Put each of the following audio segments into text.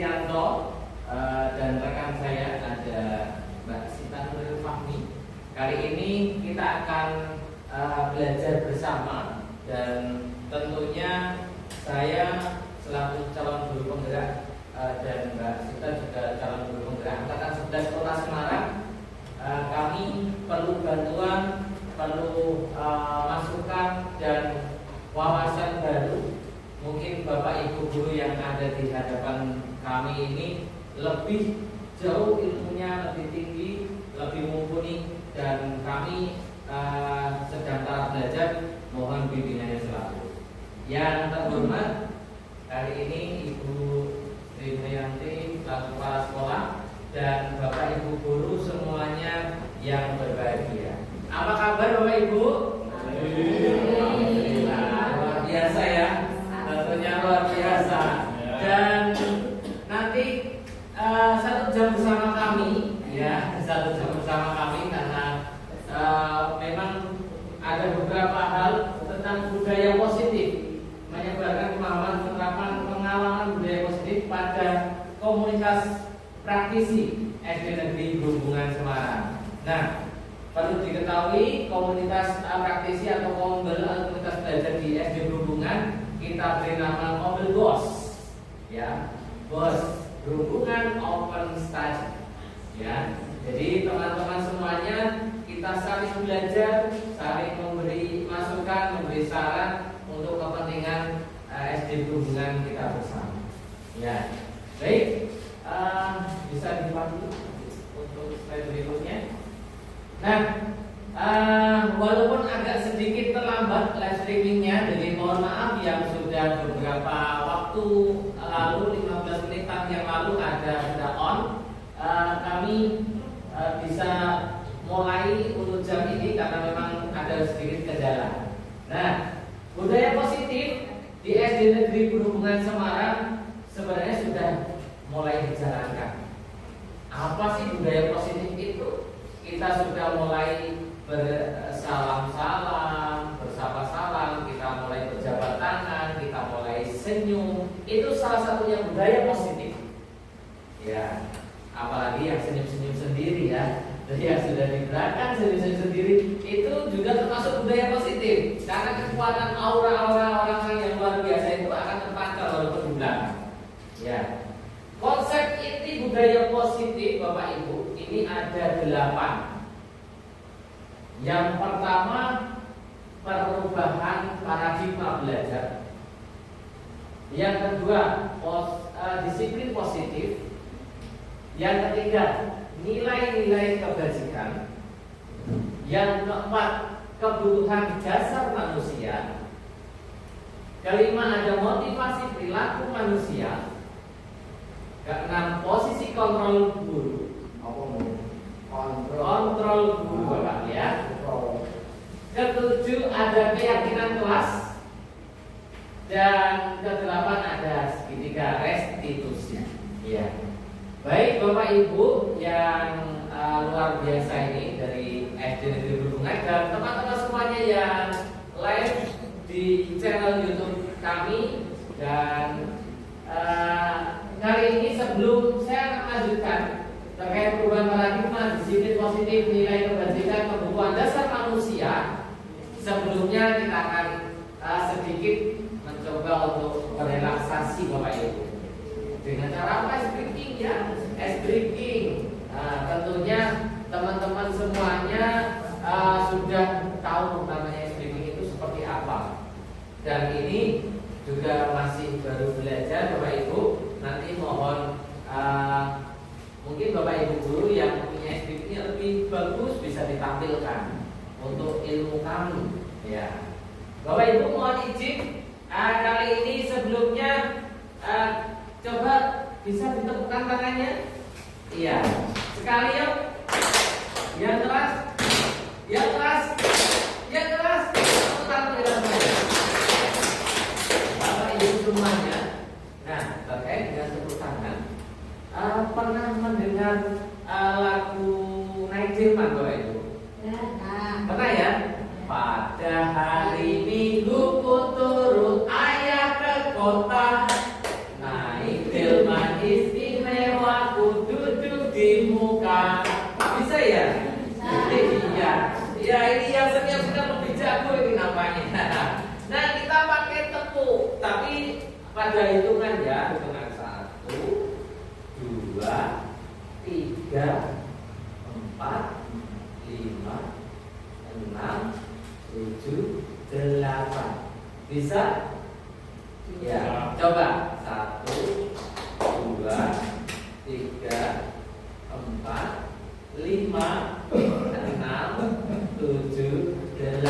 Fitrianto dan rekan saya ada Mbak Sita Nuril Fahmi. Kali ini kita akan belajar bersama dan tentunya saya selaku calon guru penggerak dan Mbak Sita juga calon guru penggerak angkatan 11 Kota Semarang. Kami perlu bantuan, perlu masukan dan wawasan baru. Mungkin Bapak Ibu guru yang ada di hadapan kami ini lebih jauh ilmunya, lebih tinggi, lebih mumpuni, dan kami sedang tahap belajar, mohon bimbingannya selalu. Yang terhormat, hari ini Ibu Sri Mayanti selaku kepala sekolah dan Bapak Ibu guru semuanya yang berbahagia. Apa kabar Bapak Ibu? Alhamdulillah, luar biasa ya. Tentunya luar biasa. Dan nanti 1 jam bersama kami, ya, 1 jam bersama kami karena memang ada beberapa hal tentang budaya positif, menyebarkan pemahaman penerapan pengalaman budaya positif pada komunitas praktisi SD Negeri Berhubungan Semarang. Nah, perlu diketahui komunitas praktisi atau kombel atau komunitas belajar di SD Berhubungan kita beri nama Kombel BOS, ya, BOS Berhubungan Open Study, ya. Jadi teman-teman semuanya kita saling belajar, saling memberi masukan, memberi saran untuk kepentingan SD Berhubungan kita bersama. Ya, baik, bisa dipandu untuk slide berikutnya. Nah, walaupun agak sedikit terlambat live streamingnya, jadi mohon maaf yang sudah beberapa waktu lalu 15 menitan yang lalu sudah on. Kami bisa mulai untuk jam ini karena memang ada sedikit kendala. Nah, budaya positif di SD Negeri Berhubungan Semarang sebenarnya sudah mulai dijalankan. Apa sih budaya positif itu? Kita sudah mulai bersalam-salam, bersapa salam, kita mulai berjabat tangan, kita mulai senyum. Itu salah satunya budaya positif. Ya, apalagi yang senyum-senyum sendiri ya. Jadi yang sudah di belakang senyum-senyum sendiri itu juga termasuk budaya positif. Karena kekuatan aura-aura orang yang luar biasa itu akan terpancar walaupun di belakang. Ya. Konsep inti budaya positif Bapak Ibu ini ada 8. Yang pertama, perubahan paradigma belajar. Yang kedua, disiplin positif. Yang ketiga, nilai-nilai kebajikan. Yang keempat, kebutuhan dasar manusia. Kelima, ada motivasi perilaku manusia. Keenam, posisi kontrol guru. Kontrol guru Bapak ya. Ketujuh, ada keyakinan kelas. Dan kedelapan, ada segitiga restitusi. Ya. Baik Bapak Ibu yang luar biasa ini dari SD Negeri Berhubungan dan teman-teman semuanya yang live di channel YouTube kami. Dan kali ini sebelum saya akan lanjutkan terkait perubahan paradigma, disiplin positif, nilai kebajikan, kebutuhan dasar manusia, sebelumnya kita akan sedikit mencoba untuk merelaksasi Bapak Ibu dengan cara apa? Ice breaking ya, ice breaking. Tentunya teman-teman semuanya sudah tahu namanya ice breaking itu seperti apa. Dan ini juga masih baru belajar Bapak Ibu. Nanti mohon mungkin Bapak Ibu guru yang punya ice breakingnya lebih bagus bisa ditampilkan untuk ilmu kami. Ya, Bapak Ibu mohon izin kali ini sebelumnya coba bisa ditepukkan tangannya. Iya, sekali yuk. Yang keras, yang keras, yang keras. Tepuk tangan dengan saya. Bapak Ibu semuanya. Nah, terkait dengan tepuk tangan, pernah mendengar lagu Naik Jerman Bapak Ibu? Pernah ya? Pada hari Minggu ku turut ayah ke kota, naik delman istri di muka. Bisa ya? Iya. Ya ini yang senior sudah lebih jago ini namanya. Nah kita pakai tepuk, tapi pada hitungan ya, hitungan 1, 2, 3, 4, 5, 6, 7, 8. Bisa? Ya, coba 1, 2, 3, 4, 5, 6, 7, 8.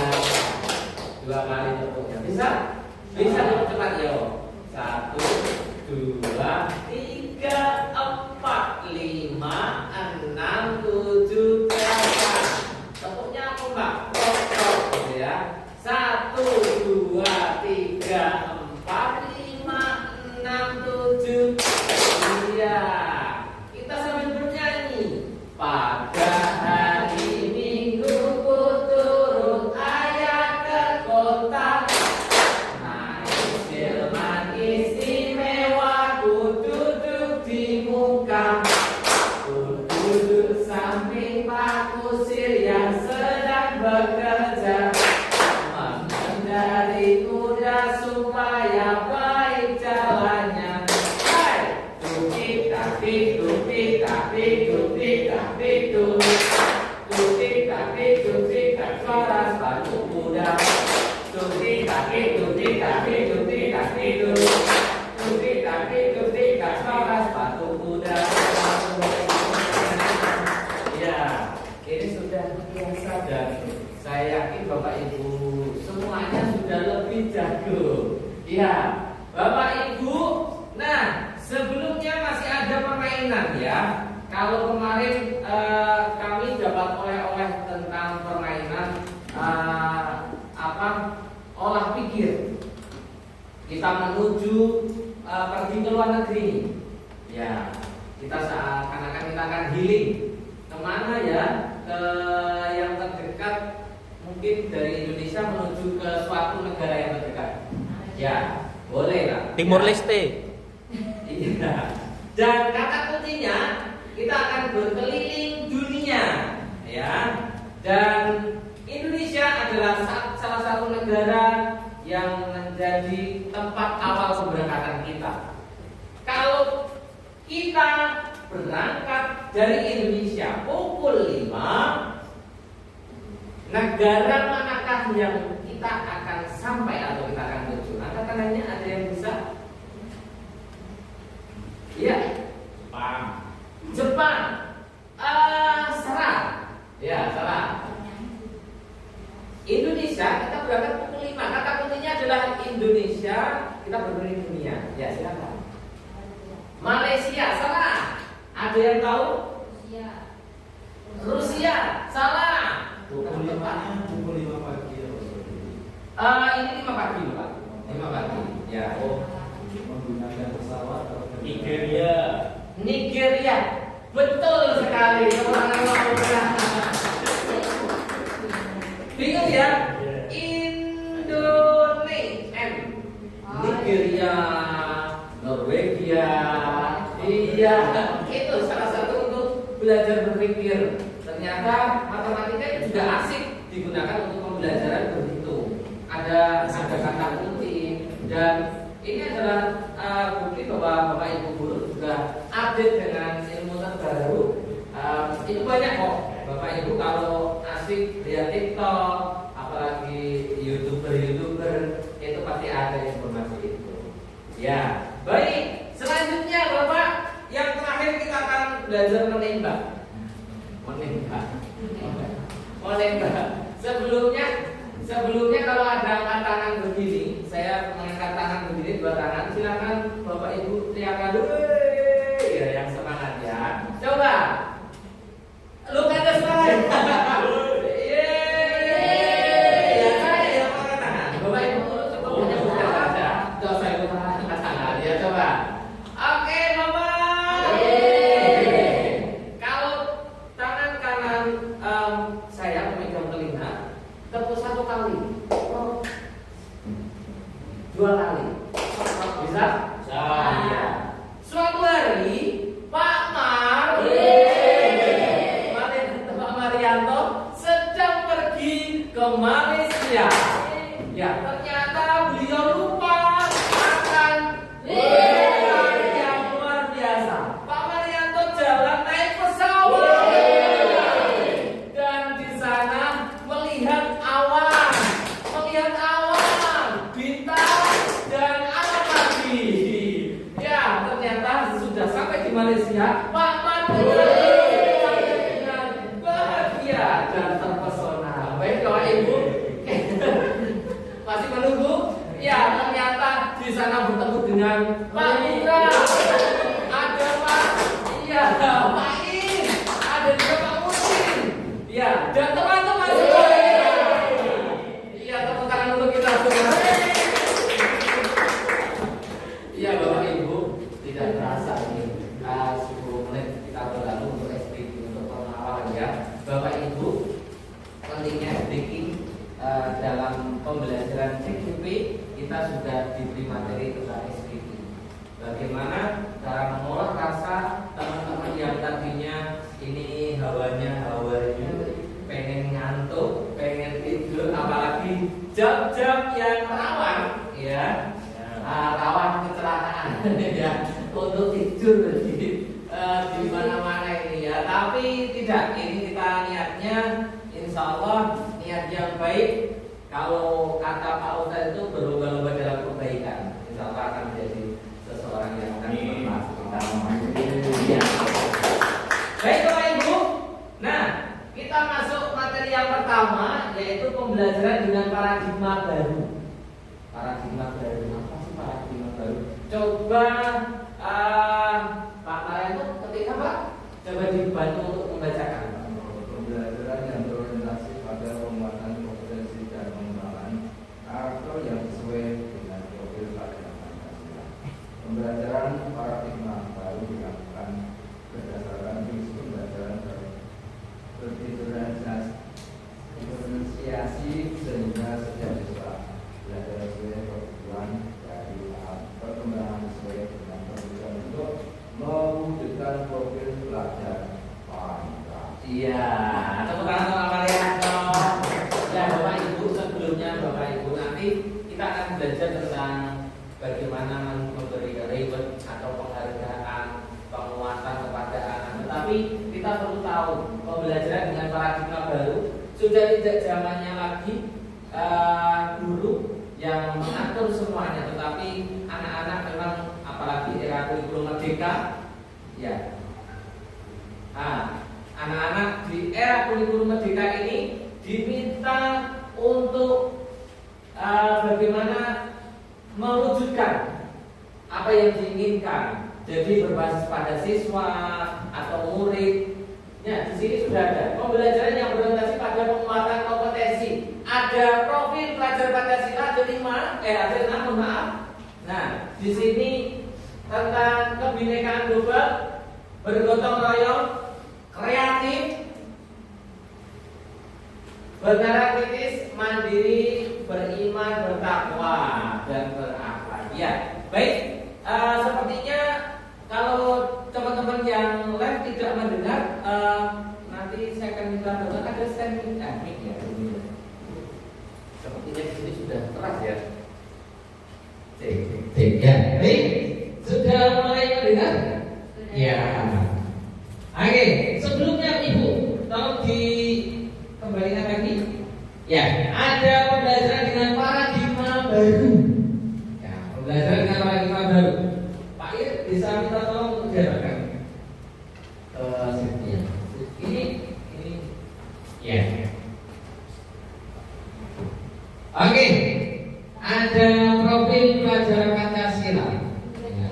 2 kali tepuknya. Bisa? Bisa cepat yo. 1, 2, 3, 4, 5, 6, 7, 8. Tepuknya apa Mbak? Gitu ya. 1, 2, 3, 4, 5, 6, 7. Iya. Kita sambil bernyanyi. Pada hari Minggu ku turut ayah ke kota, naik delman istimewa, ku duduk di muka, ku duduk samping Pak Kusir yang sedang bekerja, menghindari kuda supaya baik jalannya. Hai, tukik takik tukik takik tukik takik tukik takik tukik tak suara sepatu kuda. Tukik takik tukik takik tukik takik tukik takik tukik tak suara sepatu kuda. Ya, ini sudah biasa dan saya yakin Bapak Ibu semuanya sudah lebih jago. Ya, Bapak Ibu. Nah, sebelumnya masih ada permainan ya. Kalau kemarin kami dapat oleh-oleh tentang permainan olah pikir. Kita menuju pergi ke luar negeri. Ya, kita seakan-akan kita akan healing. Kemana ya? Ke yang terdekat, mungkin dari Indonesia menuju ke suatu negara yang terdekat. Ya, boleh lah. Timur ya. Leste. Iya. Dan kata kuncinya kita akan berkeliling dunia, ya. Dan Indonesia adalah salah satu negara yang menjadi tempat awal keberangkatan kita. Kalau kita berangkat dari Indonesia pukul 5, negara manakah yang kita akan sampai atau kita akan tuju? Angkat tangannya, ada yang bisa? Iya. Jepang. Salah. Ya, salah. Indonesia kita berangkat pukul 5. Kata kuncinya adalah Indonesia, kita berkeliling dunia. Ya, silakan. Malaysia, salah. Ada yang tahu? Rusia, salah. Pukul 5 pagi ya. Ini 5 pagi, Pak. 5 pagi. Ya. Menggunakan pesawat atau Nigeria. Betul sekali. Bingung ya? Indonesia, Nigeria, Norwegia. Iya, itu salah satu untuk belajar berpikir. Ternyata matematika itu juga asik digunakan untuk pembelajaran berhitung. Ada kata kunci dan ini adalah bukti bahwa Bapak Ibu guru juga update dengan ilmu terbaru. Itu banyak kok Bapak Ibu kalau asik lihat TikTok, apalagi YouTuber itu pasti ada informasi itu. Ya, baik. Selanjutnya Bapak, yang terakhir kita akan belajar menembak. Sebelumnya kalau ada angkat tangan begini, saya mengangkat tangan begini, 2 tangan, silakan Bapak Ibu teriakan dulu, ya yang semangat ya. Coba, lu ada suara. Ya saya yang mana? Bapak Ibu cukup menyebutkan saja. Tidak usah ikut angkat tangan. Ya coba. Oke Bapak. Kalau tangan kanan saya memegang telinga, tepuk 1 kali, 2 kali, bisa? Iya. Suatu Malaysia, Pak Madu dengan bahagia dan terpesona. Baik Bapak Ibu, masih menunggu? Ya, ternyata di sana bertemu dengan Pak Mira, ada Pak, iya Pak In, ada juga Pak Musin, ya, dan teman-teman semua. Iya, tepuk tangan untuk kita semua. Iya Bapak Ibu, tidak terasa ini 10 menit kita berlalu untuk SPP untuk pengawalan ya. Bapak Ibu, pentingnya SPP dalam pembelajaran CQP kita sudah diberi materi tentang SPP. Bagaimana cara mengolah rasa teman-teman yang tadinya ini hawanya pengen ngantuk, pengen tidur, apalagi jam-jam yang rawan ya. Rawan kecelakaan ya untuk tidur di mana-mana ini ya, tapi tidak, ini kita niatnya insya Allah niat yang baik. Kalau kata Pak Ustadz itu berlomba-lomba dalam kebaikan, insya Allah akan menjadi seseorang yang akan bermanfaat kita. Ya. Baik Bapak Ibu, nah kita masuk materi yang pertama, yaitu pembelajaran dengan paradigma baru. Paradigma baru apa sih paradigma baru? Coba Pak Mariano ketika Pak, coba dibantu untuk membacakan. Pembelajaran yang berorientasi pada penguatan kompetensi dan pengembangan karakter yang sesuai dengan profil pelajaran Pancasila. Pembelajaran paradigma baru dilakukan berdasarkan prinsip pembelajaran berdifferensiasi sehingga setiap siswa belajar sesuai kebutuhan dari tahap perkembangan sesuai dengan kebutuhan untuk mewujudkan profil pelajar Pancasila. Iya, tepuk tangan untuk Pak Mariano. Ya Bapak Ibu, sebelumnya Bapak Ibu nanti kita akan belajar tentang bagaimana memberi reward atau penghargaan, penguatan kepada anak. Tetapi kita perlu tahu pembelajaran dengan paradigma baru sudah tidak zamannya lagi guru yang mengatur semuanya, tetapi anak-anak memang apalagi era kurikulum merdeka, ya. Anak-anak di era kurikulum merdeka ini diminta untuk bagaimana mewujudkan apa yang diinginkan. Jadi berbasis pada siswa atau murid. Ya, di sini sudah ada pembelajaran yang berorientasi pada penguatan kompetensi. Ada profil pelajar Pancasila ada 6, maaf. Nah, di sini tentang kebinekaan global, bergotong royong, kreatif, bernalar kritis, mandiri, beriman, bertakwa, dan berakhlak. Ya, baik. Sepertinya kalau teman-teman yang live tidak mendengar, nanti saya akan minta bantuan, ada standing mic ya. Sepertinya di sini sudah keras ya. Cek ya. Baik, sudah mulai mendengar? Ya. Oke, sebelumnya Ibu, tolong dikembalikan lagi. Ya, ada pembelajaran dengan paradigma baru. Ya, pembelajaran dengan paradigma baru. Pak Ir, bisa minta tolong untuk diarahkan ini, ya. Oke, ada profil pelajar Pancasila. Ya.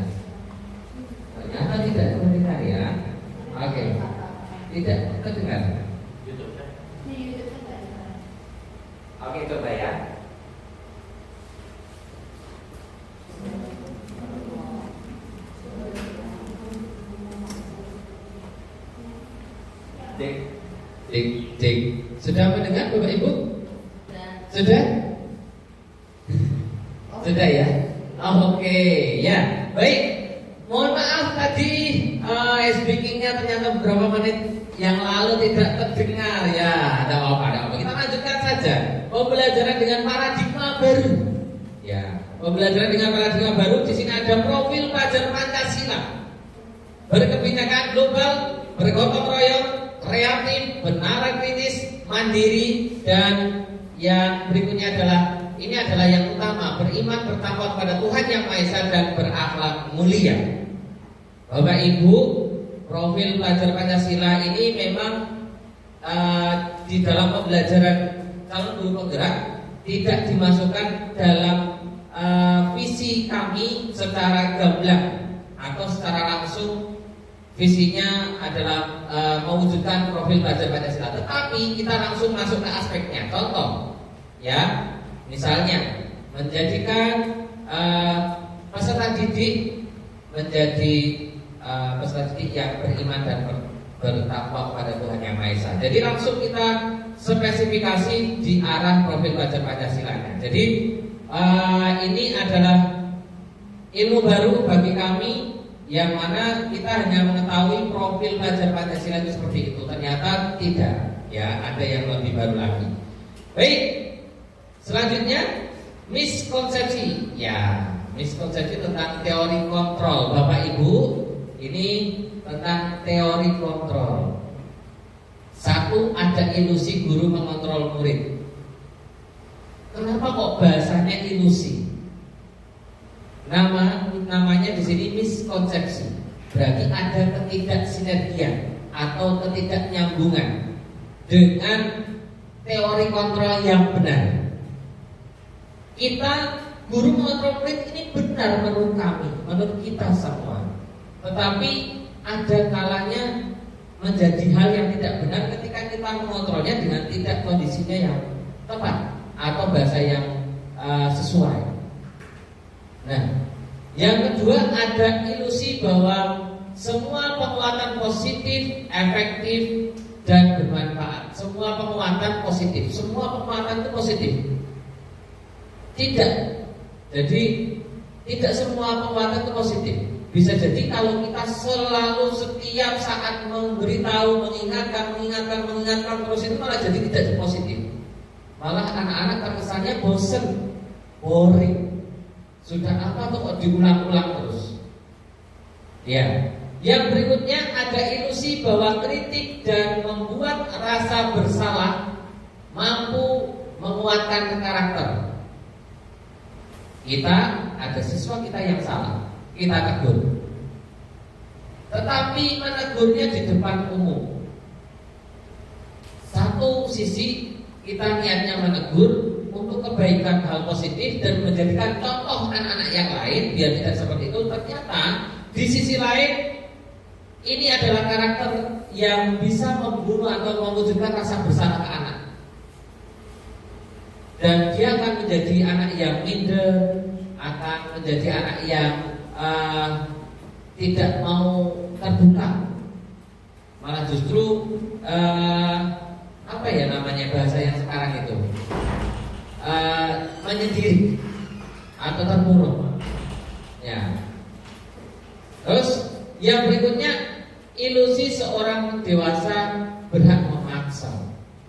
Ternyata tidak terdengar ya. Oke, tidak terdengar. Oke, coba ya. Cek. Sudah mendengar Bapak Ibu? Sudah? Sudah ya? Oke, ya. Baik. Mohon maaf tadi speakingnya ternyata beberapa menit yang lalu tidak terdengar ya. Ada apa? Kita lanjutkan saja. Pembelajaran dengan paradigma baru. Ya, pembelajaran dengan paradigma baru di sini ada profil pelajar Pancasila. Berkebinekaan global, bergotong royong, kreatif, bernalar kritis, mandiri, dan yang berikutnya adalah yang utama, beriman, bertakwa kepada Tuhan Yang Maha Esa dan berakhlak mulia. Bapak Ibu, profil pelajar Pancasila ini memang di dalam pembelajaran calon guru penggerak tidak dimasukkan dalam visi kami secara gamblang atau secara langsung. Visinya adalah mewujudkan profil pelajar Pancasila, tetapi kita langsung masuk ke aspeknya. Contoh, ya, misalnya menjadikan peserta didik menjadi peserta didik yang beriman dan bertakwa kepada Tuhan Yang Maha Esa. Jadi langsung kita spesifikasi di arah profil pelajar Pancasila. Jadi ini adalah ilmu baru bagi kami, yang mana kita hanya mengetahui profil pelajar Pancasila itu seperti itu. Ternyata tidak, ya, ada yang lebih baru lagi. Baik, selanjutnya miskonsepsi. Ya, miskonsepsi tentang teori kontrol. Bapak Ibu, ini tentang teori kontrol. Satu, ada ilusi guru mengontrol murid. Kenapa kok bahasanya ilusi? Namanya di sini miskonsepsi. Berarti ada ketidaksinergian atau ketidaknyambungan dengan teori kontrol yang benar. Kita guru mengontrol murid ini benar menurut kami, menurut kita semua. Tetapi ada kalanya menjadi hal yang tidak benar ketika kita mengontrolnya dengan tidak kondisinya yang tepat atau bahasa yang sesuai. Nah, yang kedua, ada ilusi bahwa semua penguatan positif, efektif, dan bermanfaat. Semua penguatan positif, semua penguatan itu positif. Tidak. Jadi tidak semua penguatan itu positif. Bisa jadi kalau kita selalu setiap saat memberitahu, mengingatkan terus, itu malah jadi tidak positif. Malah anak-anak terkesannya bosen, boring. Sudah apa tuh kok diulang-ulang terus? Ya. Yang berikutnya ada ilusi bahwa kritik dan membuat rasa bersalah mampu menguatkan karakter. Kita ada siswa kita yang salah, kita tegur. Tetapi menegurnya di depan umum. Satu sisi kita niatnya menegur untuk kebaikan, hal positif, dan menjadikan contoh anak-anak yang lain biar tidak seperti itu. Ternyata di sisi lain ini adalah karakter yang bisa membunuh atau mewujudkan rasa bersalah ke anak, dan dia akan menjadi anak yang minder, akan menjadi anak yang tidak mau terbuka, malah justru apa ya namanya bahasa yang sekarang itu, menyendiri atau terpuruk. Ya. Terus yang berikutnya, ilusi seorang dewasa berhak memaksa.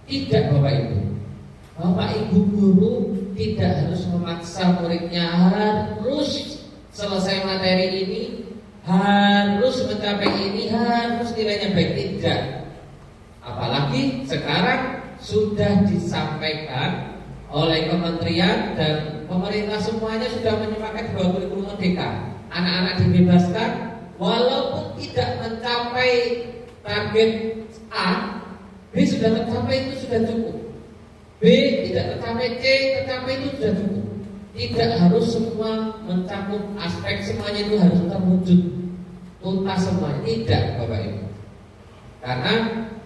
Tidak, Bapak Ibu. Bapak Ibu guru tidak harus memaksa muridnya harus selesai materi ini, harus mencapai ini, harus nilainya baik. Tidak. Apalagi sekarang sudah disampaikan oleh kementerian dan pemerintah semuanya sudah menyepakati bahwa kurikulum merdeka, anak-anak dibebaskan walaupun tidak mencapai target A, B sudah tercapai, itu sudah cukup. B tidak tercapai, C tercapai, itu sudah cukup. Tidak harus semua mencakup aspek, semuanya itu harus terwujud tuntas semuanya. Tidak, Bapak Ibu. Karena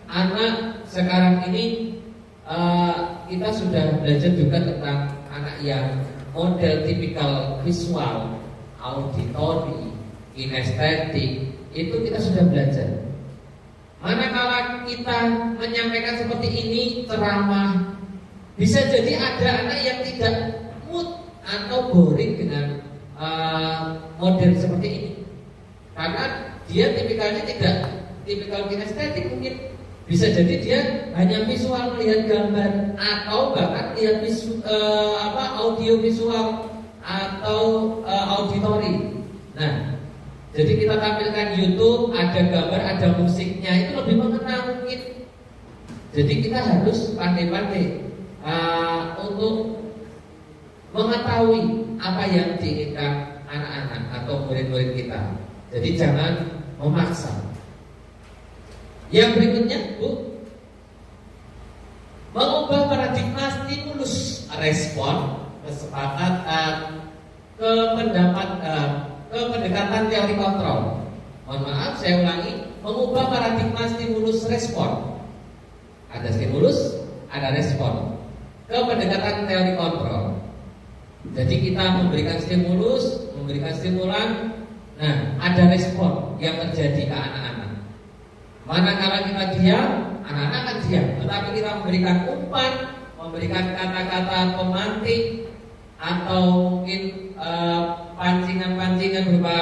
anak sekarang ini kita sudah belajar juga tentang anak yang model tipikal visual, auditori, kinestetik, itu kita sudah belajar. Manakala kita menyampaikan seperti ini, ceramah, bisa jadi ada anak yang tidak mood atau boring dengan model seperti ini, karena dia tipikalnya tidak tipikal kinestetik. Mungkin bisa jadi dia hanya visual, melihat gambar, atau bahkan lihat audio visual atau auditori. Nah, jadi kita tampilkan YouTube, ada gambar, ada musiknya, itu lebih mengena mungkin. Jadi kita harus pandai-pandai untuk mengetahui apa yang diinginkan anak-anak atau murid-murid kita. Jadi jangan memaksa. Yang berikutnya, Bu, mengubah paradigma stimulus respon, kesepakatan, ke pendekatan teori kontrol. Mohon maaf, saya ulangi, mengubah paradigma stimulus respon. Ada stimulus, ada respon. Ke pendekatan teori kontrol. Jadi kita memberikan stimulus, memberikan stimulan, nah ada respon yang terjadi ke anak-anak. Manakala kita diam, anak-anak akan diam. Tetapi kita memberikan umpan, memberikan kata-kata pemantik, atau mungkin pancingan-pancingan berupa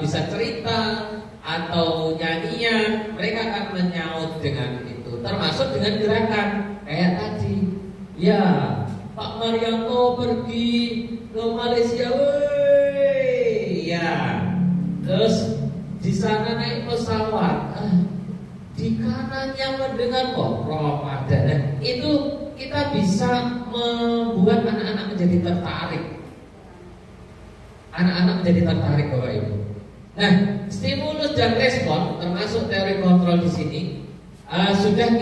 bisa cerita atau nyanyian, mereka akan menyaut dengan itu. Termasuk dengan gerakan kayak tadi. Ya, Pak Marianto pergi ke Malaysia, woi. Ya. Terus di sana naik pesawat. Di kanannya mendengar roh ada. Nah, itu kita bisa membuat anak-anak menjadi tertarik. Anak-anak menjadi tertarik, Bapak Ibu. Nah, stimulus dan respon termasuk teori kontrol di sini sudah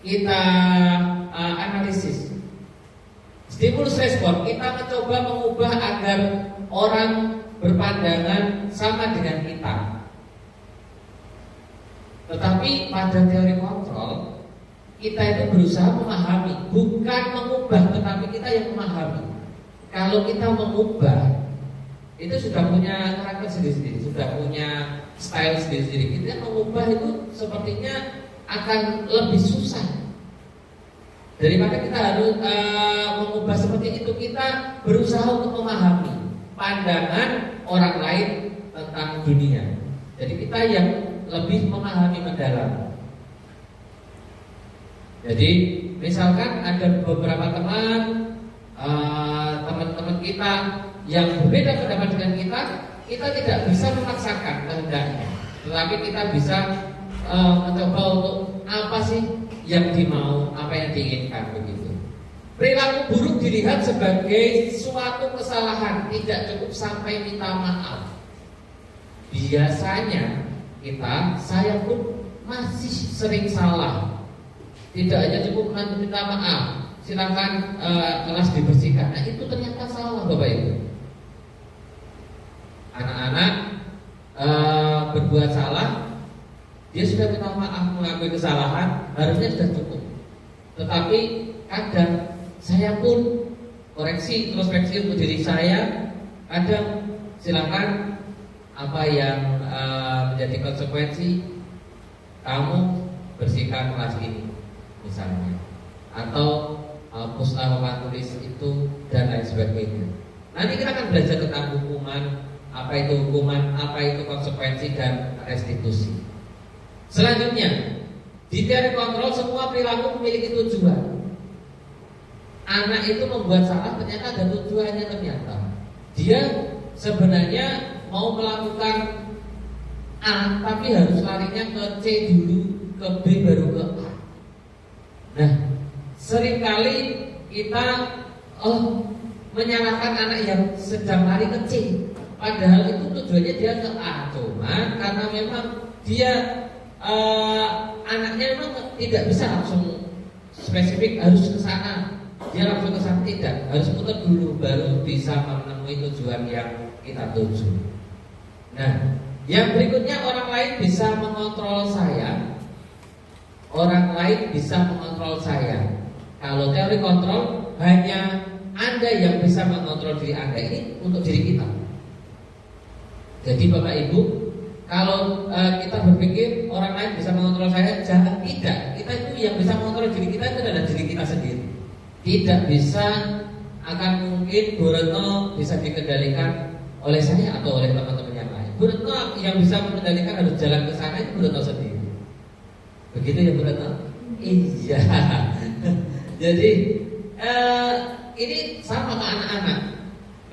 kita analisis. Stimulus respon kita mencoba mengubah agar orang berpandangan sama dengan kita. Tetapi pada teori kontrol kita itu berusaha memahami, bukan mengubah, tetapi kita yang memahami. Kalau kita mengubah, itu sudah punya karakter sendiri-sendiri, sudah punya style sendiri-sendiri. Kita mengubah itu sepertinya akan lebih susah daripada kita harus mengubah seperti itu. Kita berusaha untuk memahami pandangan orang lain tentang dunia. Jadi kita yang lebih memahami mendalam. Jadi misalkan ada beberapa teman-teman kita yang berbeda pendapat dengan kita tidak bisa memaksakan kehendaknya, tetapi kita bisa mencoba untuk apa sih yang dimau, apa yang diinginkan begitu. Perilaku buruk dilihat sebagai suatu kesalahan, tidak cukup sampai minta maaf. Biasanya saya pun masih sering salah. Tidak hanya cukup minta maaf, silakan kelas dibersihkan. Nah, itu ternyata salah, Bapak Ibu. Anak-anak berbuat salah, dia sudah minta maaf, mengakui kesalahan, harusnya sudah cukup. Tetapi kadang saya pun koreksi, introspeksi untuk diri saya. Kadang silakan apa yang menjadi konsekuensi, kamu bersihkan kelas ini misalnya, atau hapus papan tulis itu dan lain sebagainya. Nanti kita akan belajar tentang hukuman, apa itu konsekuensi dan restitusi. Selanjutnya, di teori kontrol semua perilaku memiliki tujuan. Anak itu membuat salah ternyata ada tujuannya. Ternyata dia sebenarnya mau melakukan A, tapi harus larinya ke C dulu, ke B baru ke A. Nah, seringkali kita menyalahkan anak yang sedang lari ke C, padahal itu tujuannya dia ke A. Cuma karena memang dia anaknya memang tidak bisa langsung spesifik harus ke sana, dia langsung ke sana, tidak, harus putar dulu baru bisa menemui tujuan yang kita tuju. Nah, yang berikutnya, orang lain bisa mengontrol saya. Orang lain bisa mengontrol saya. Kalau teori kontrol, hanya Anda yang bisa mengontrol diri Anda. Ini untuk diri kita. Jadi Bapak Ibu, kalau kita berpikir orang lain bisa mengontrol saya, jangan, tidak. Kita itu yang bisa mengontrol diri kita itu adalah diri kita sendiri. Tidak bisa, akan mungkin Bu Retno bisa dikendalikan oleh saya atau oleh teman-teman yang lain. Bu Retno yang bisa mengendalikan harus jalan ke sana itu Bu Retno sendiri. Begitu ya Bu Retno? Iya. Jadi ini sama ke anak-anak,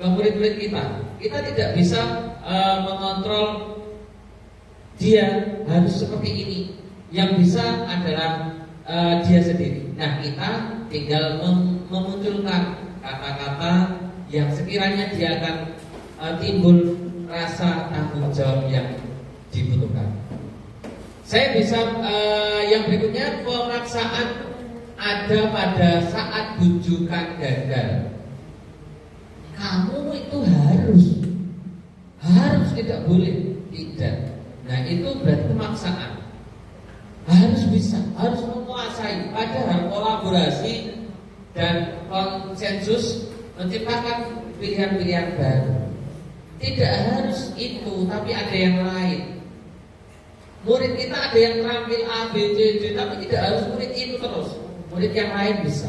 ke murid-murid kita. Kita tidak bisa mengontrol dia harus seperti ini. Yang bisa adalah dia sendiri. Nah, kita tinggal memunculkan kata-kata yang sekiranya dia akan timbul rasa tanggung jawab yang dibutuhkan. Saya bisa yang berikutnya, pemaksaan ada pada saat bujukan gagal. Kamu itu harus tidak boleh, tidak. Nah itu berarti pemaksaan. Harus bisa, harus menguasai. Padahal kolaborasi dan konsensus menciptakan pilihan-pilihan baru. Tidak harus itu, tapi ada yang lain. Murid kita ada yang terampil A, B, C, D, tapi tidak harus murid itu terus. Murid yang lain bisa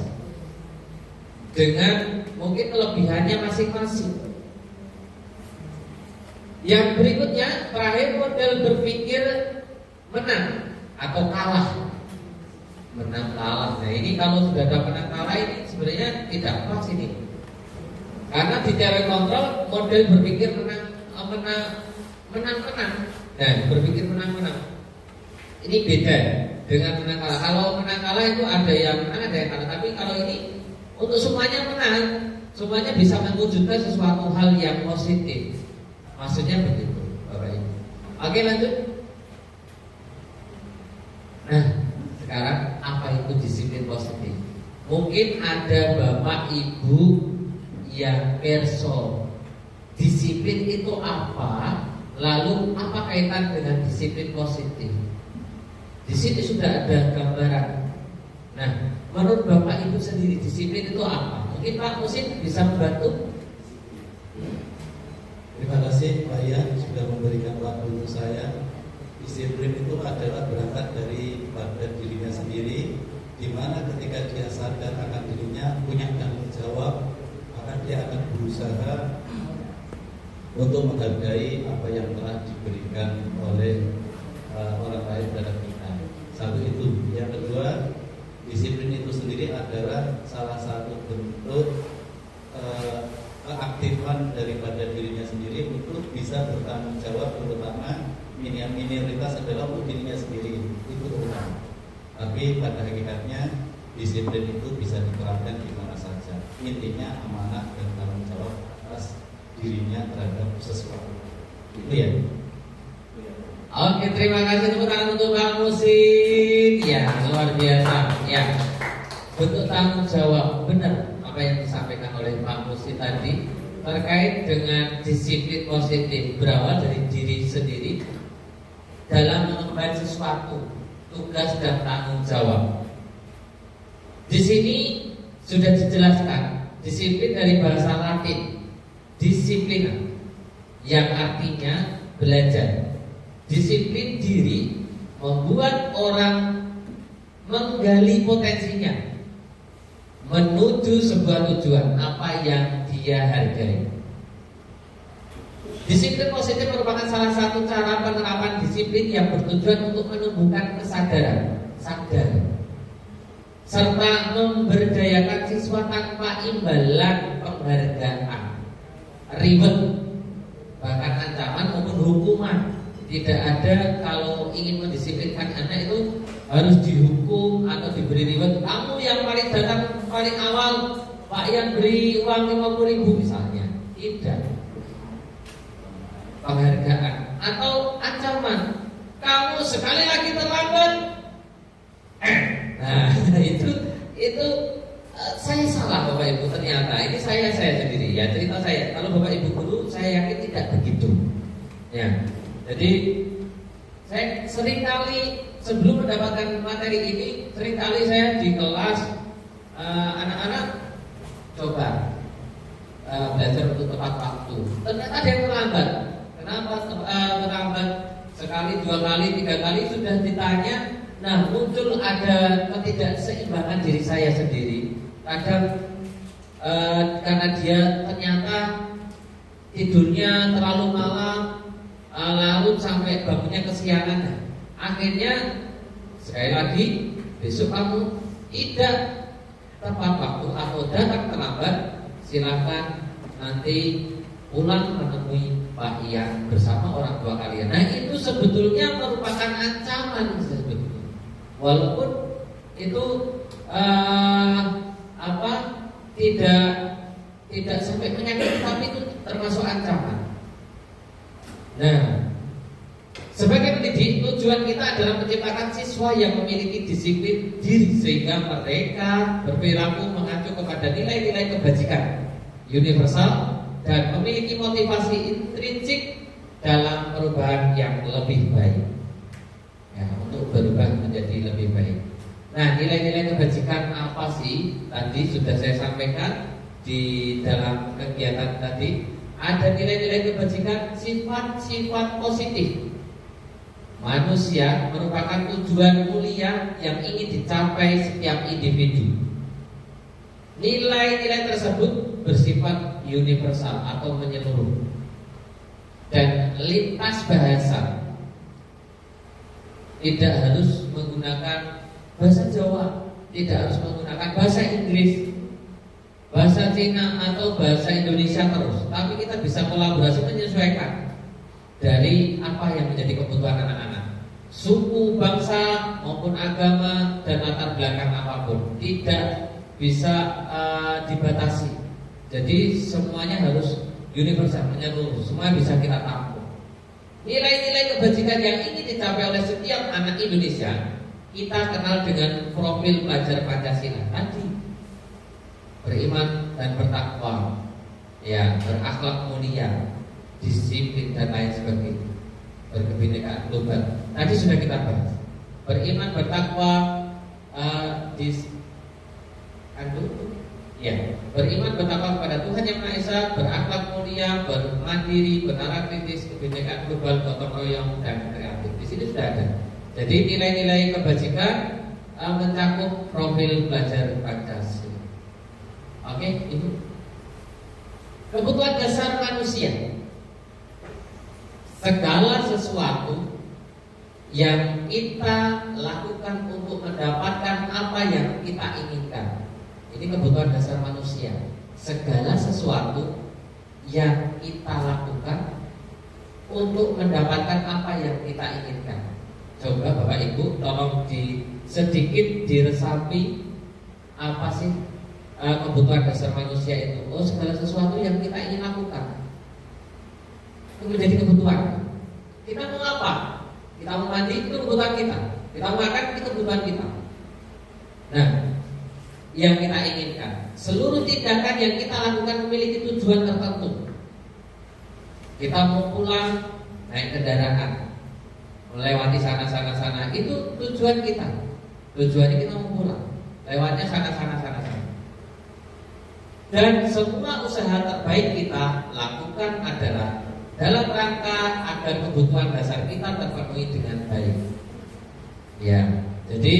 dengan mungkin kelebihannya masing-masing. Yang berikutnya, terakhir, model berpikir menang atau kalah. Menang kalah. Nah ini kalau sudah ada menang kalah ini sebenarnya tidak pas ini. Karena di teori kontrol model berpikir menang. Nah, berpikir menang-menang. Ini beda dengan menang kalah. Kalau menang kalah itu ada yang menang, ada yang kalah. Tapi kalau ini untuk semuanya menang, semuanya bisa mewujudkan sesuatu hal yang positif. Maksudnya begitu, Bapak Ibu. Oke, lanjut. Nah, sekarang apa itu disiplin positif? Mungkin ada Bapak Ibu yang perso disiplin itu apa? Lalu apa kaitan dengan disiplin positif? Di sini sudah ada gambaran. Nah, menurut Bapak Ibu sendiri disiplin itu apa? Mungkin Pak Musin bisa membantu. Terima kasih Pak Ian sudah memberikan waktu untuk saya. Disiplin itu adalah berangkat dari pada dirinya sendiri, di mana ketika dia sadar akan dirinya punya tanggung jawab, maka dia akan berusaha untuk menghargai apa yang telah diberikan oleh orang lain terhadap kita. Satu itu. Yang kedua, disiplin itu sendiri adalah salah satu bentuk keaktifan daripada dirinya sendiri untuk bisa bertanggung jawab, terutama minoritas adalah untuk dirinya sendiri, itu terutama. Tapi pada hakikatnya disiplin itu bisa diterapkan di mana saja. Intinya amanah dan tanggung jawab atas dirinya terhadap sesuatu. Itu ya. Oke, terima kasih tepuk tangan untuk Pak Musin. Ya, luar biasa. Ya, bentuk tanggung jawab benar apa yang disampaikan oleh Pak Musin tadi terkait dengan disiplin positif berawal dari diri sendiri dalam mengemban sesuatu, tugas dan tanggung jawab. Di sini sudah dijelaskan disiplin dari bahasa Latin disiplina yang artinya belajar. Disiplin diri membuat orang menggali potensinya menuju sebuah tujuan apa yang dia hargai. Disiplin positif merupakan salah satu cara penerapan disiplin yang bertujuan untuk menumbuhkan kesadaran, sadar, serta memberdayakan siswa tanpa imbalan penghargaan, reward, bahkan ancaman maupun hukuman. Tidak ada kalau ingin mendisiplinkan anak itu harus dihukum atau diberi reward. Kamu yang paling datang paling awal, Pak yang beri uang 50.000 misalnya. Tidak. Penghargaan atau ancaman. Kamu sekali lagi terlambat. Nah, itu saya salah Bapak Ibu ternyata. Ini saya sendiri ya, cerita saya. Kalau Bapak Ibu guru saya yakin tidak begitu. Ya. Jadi saya seringkali sebelum mendapatkan materi ini, seringkali saya di kelas anak-anak coba belajar untuk tepat waktu. Ternyata ada yang terlambat. Kenapa terlambat? Sekali, 2 kali, 3 kali sudah ditanya. Nah, muncul ada ketidakseimbangan diri saya sendiri. Kadang karena dia ternyata tidurnya terlalu malam, larut sampai bangunnya kesiangan. Akhirnya sekali lagi besok kamu tidak tepat waktu atau datang terlambat, silakan nanti pulang menemui Pak Ian bersama orang tua kalian. Nah itu sebetulnya merupakan ancaman sebetulnya. Walaupun itu tidak sampai menyakiti, tapi itu termasuk ancaman. Nah, sebagai pendidik, tujuan kita adalah menciptakan siswa yang memiliki disiplin diri sehingga mereka berperilaku mengacu kepada nilai-nilai kebajikan universal dan memiliki motivasi intrinsik dalam perubahan yang lebih baik. Ya, untuk berubah menjadi lebih baik. Nah, nilai-nilai kebajikan apa sih? Tadi sudah saya sampaikan di dalam kegiatan tadi. Ada nilai-nilai kebajikan sifat-sifat positif. Manusia merupakan tujuan mulia yang ingin dicapai setiap individu. Nilai-nilai tersebut bersifat universal atau menyeluruh dan lintas bahasa. Tidak harus menggunakan bahasa Jawa, tidak harus menggunakan bahasa Inggris, bahasa Cina atau bahasa Indonesia terus. Tapi kita bisa kolaborasi menyesuaikan dari apa yang menjadi kebutuhan anak-anak. Suku, bangsa maupun agama dan latar belakang apapun tidak bisa dibatasi. Jadi semuanya harus universal, menyeluruh. Semua bisa kita tampung. Nilai-nilai kebajikan yang ingin dicapai oleh setiap anak Indonesia kita kenal dengan profil pelajar Pancasila tadi. Beriman dan bertakwa, ya, berakhlak mulia, disiplin dan lain sebagainya, berkebinekaan global. Tadi sudah kita bahas. Beriman, bertakwa, beriman, bertakwa kepada Tuhan Yang Maha Esa, berakhlak mulia, bermandiri, bernalar kritis, kebinekaan global, gotong royong dan kreatif. Di sini sudah ada. Jadi nilai-nilai kebajikan mencakup profil pelajar Pancasila. Oke, Ibu. Kebutuhan dasar manusia. Segala sesuatu yang kita lakukan untuk mendapatkan apa yang kita inginkan. Ini kebutuhan dasar manusia. Segala sesuatu yang kita lakukan untuk mendapatkan apa yang kita inginkan. Coba Bapak Ibu tolong sedikit diresapi apa sih kebutuhan dasar manusia itu. Oh, segala sesuatu yang kita ingin lakukan itu menjadi kebutuhan. Kita mau apa? Kita mau mandi, itu kebutuhan kita. Kita mau makan, itu kebutuhan kita. Nah, yang kita inginkan, seluruh tindakan yang kita lakukan memiliki tujuan tertentu. Kita mau pulang naik kendaraan, melewati sana, itu tujuan kita. Tujuannya kita mau pulang, lewatnya sana. Dan semua usaha terbaik kita lakukan adalah dalam rangka agar kebutuhan dasar kita terpenuhi dengan baik. Ya, jadi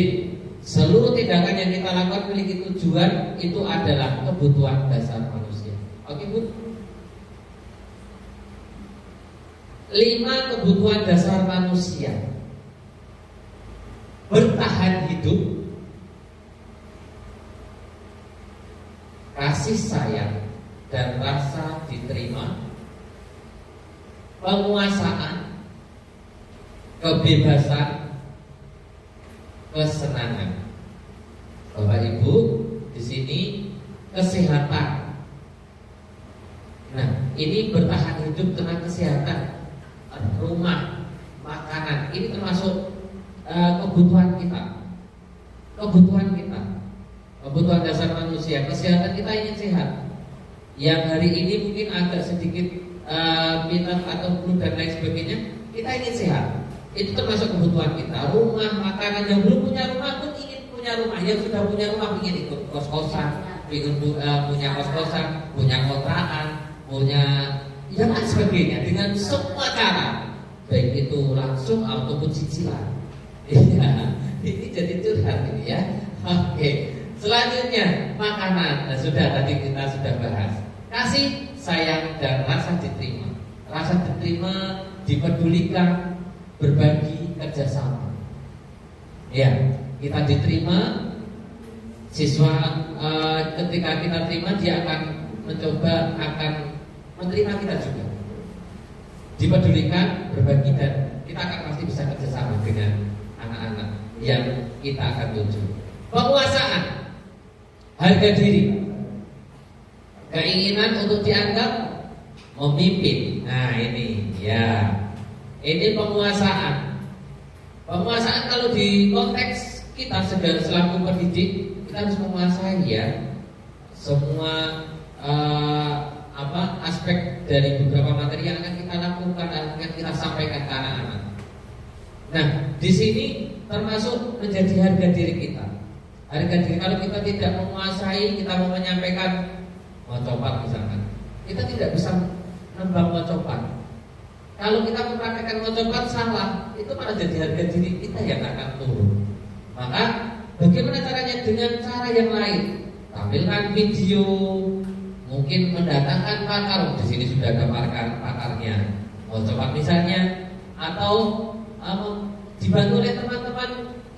seluruh tindakan yang kita lakukan memiliki tujuan, itu adalah kebutuhan dasar manusia. Oke, Bu? 5 kebutuhan dasar manusia. Bertahan hidup, kasih sayang dan rasa diterima, penguasaan, kebebasan, kesenangan. Bapak Ibu, di sini kesehatan. Nah, ini bertahan hidup dengan kesehatan, rumah, makanan, ini termasuk kebutuhan kita. Kebutuhan dasar manusia. Kesehatan kita ingin sehat. Yang hari ini mungkin agak sedikit minat atau flu dan lain sebagainya, kita ingin sehat. Itu termasuk kebutuhan kita. Rumah, makanan. Yang belum punya rumah pun ingin punya rumah. Yang sudah punya rumah ingin ikut kos-kosan, ingin punya kos-kosan, punya kontrakan, punya yang lain sebagainya, dengan semua cara, baik itu langsung ataupun cicilan. Ini jadi curhat ini ya. Oke. Selanjutnya makanan. Nah, sudah tadi kita sudah bahas. Kasih sayang dan rasa diterima. Rasa diterima, dipedulikan, berbagi, kerjasama. Ya, kita diterima. Siswa ketika kita terima, dia akan mencoba akan menerima kita juga. Dipedulikan, berbagi, dan kita akan pasti bisa kerjasama dengan anak-anak yang kita akan tuju. Penguasaan, harga diri, keinginan untuk dianggap memimpin. Nah ini ya, ini penguasaan. Penguasaan kalau di konteks kita selaku pendidik, kita harus menguasai ya semua aspek dari beberapa materi yang akan kita lakukan, akan kita sampaikan ke anak-anak. Nah, di sini termasuk menjadi harga diri kita. Harga diri, kalau kita tidak menguasai, kita mau menyampaikan mocopat misalkan, kita tidak bisa nembang mocopat. Kalau kita mempraktekkan mocopat salah, itu malah jadi harga diri kita yang akan turun. Maka bagaimana caranya? Dengan cara yang lain. Tampilkan video, mungkin mendatangkan pakar. Di sini sudah ada pakarnya, mocopat misalnya, atau dibantu oleh teman-teman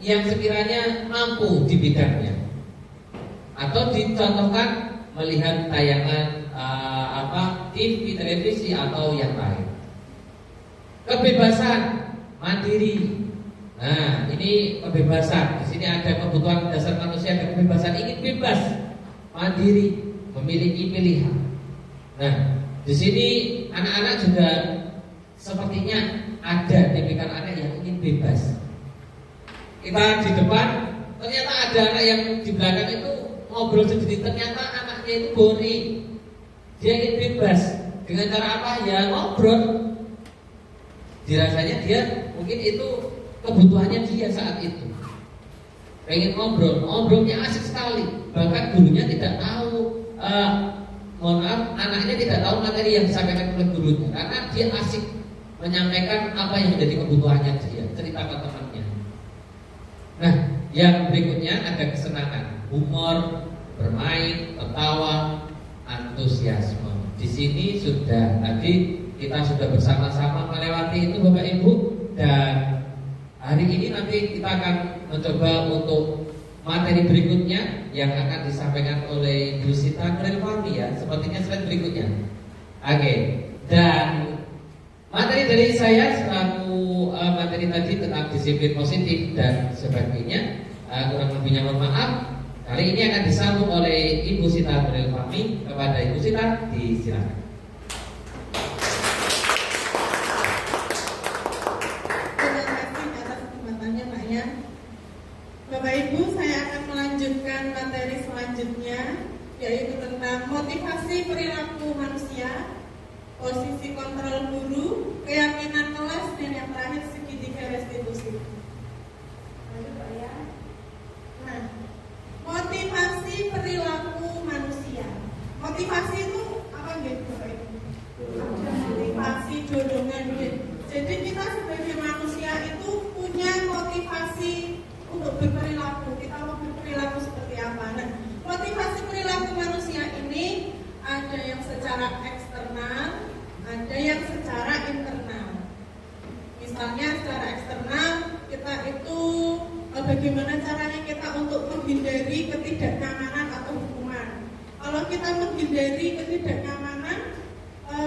yang sekiranya mampu di bidangnya, atau dicontohkan melihat tayangan TV, televisi atau yang lain. Kebebasan mandiri. Nah, ini kebebasan. Di sini ada kebutuhan dasar manusia, ada kebebasan, ingin bebas, mandiri, memiliki pilihan. Nah, di sini anak-anak juga sepertinya ada tipikal anak yang ingin bebas. Kita di depan, ternyata ada anak yang di belakang itu ngobrol sendiri. Ternyata anaknya itu boring. Dia ingin bebas. Dengan cara apa? Ya ngobrol. Dirasanya dia mungkin itu kebutuhannya dia saat itu. Pengen ngobrol, ngobrolnya asik sekali. Bahkan gurunya tidak tahu, anaknya tidak tahu materi yang disampaikan oleh gurunya, karena dia asik menyampaikan apa yang menjadi kebutuhannya dia, cerita ke temannya. Nah, yang berikutnya ada kesenangan, humor, bermain, tertawa, antusiasme. Di sini sudah tadi kita sudah bersama-sama melewati itu Bapak Ibu, dan hari ini nanti kita akan mencoba untuk materi berikutnya yang akan disampaikan oleh Ibu Sita Nuril ya, sepertinya slide berikutnya. Oke, dan materi dari saya selaku materi tadi tentang disiplin positif dan sebagainya, kurang lebihnya mohon maaf. Kali ini akan disambung oleh Ibu Sita Nuril kepada Ibu Sita, disilakan. Bapak Ibu, saya akan melanjutkan materi selanjutnya, yaitu tentang motivasi perilaku manusia, posisi kontrol guru, keyakinan kelas, dan yang terakhir segitiga restitusi. Lanjut Pak ya. Nah, motivasi perilaku manusia. Motivasi itu apa gitu Bapak Ibu? Motivasi dorongan. Jadi kita sebagai manusia itu punya motivasi untuk berperilaku. Kita mau berperilaku seperti apa? Nah, motivasi perilaku manusia ini ada yang secara eksternal, ada yang secara internal. Misalnya secara eksternal, kita itu bagaimana caranya kita untuk menghindari ketidaknyamanan atau hukuman. Kalau kita menghindari ketidaknyamanan,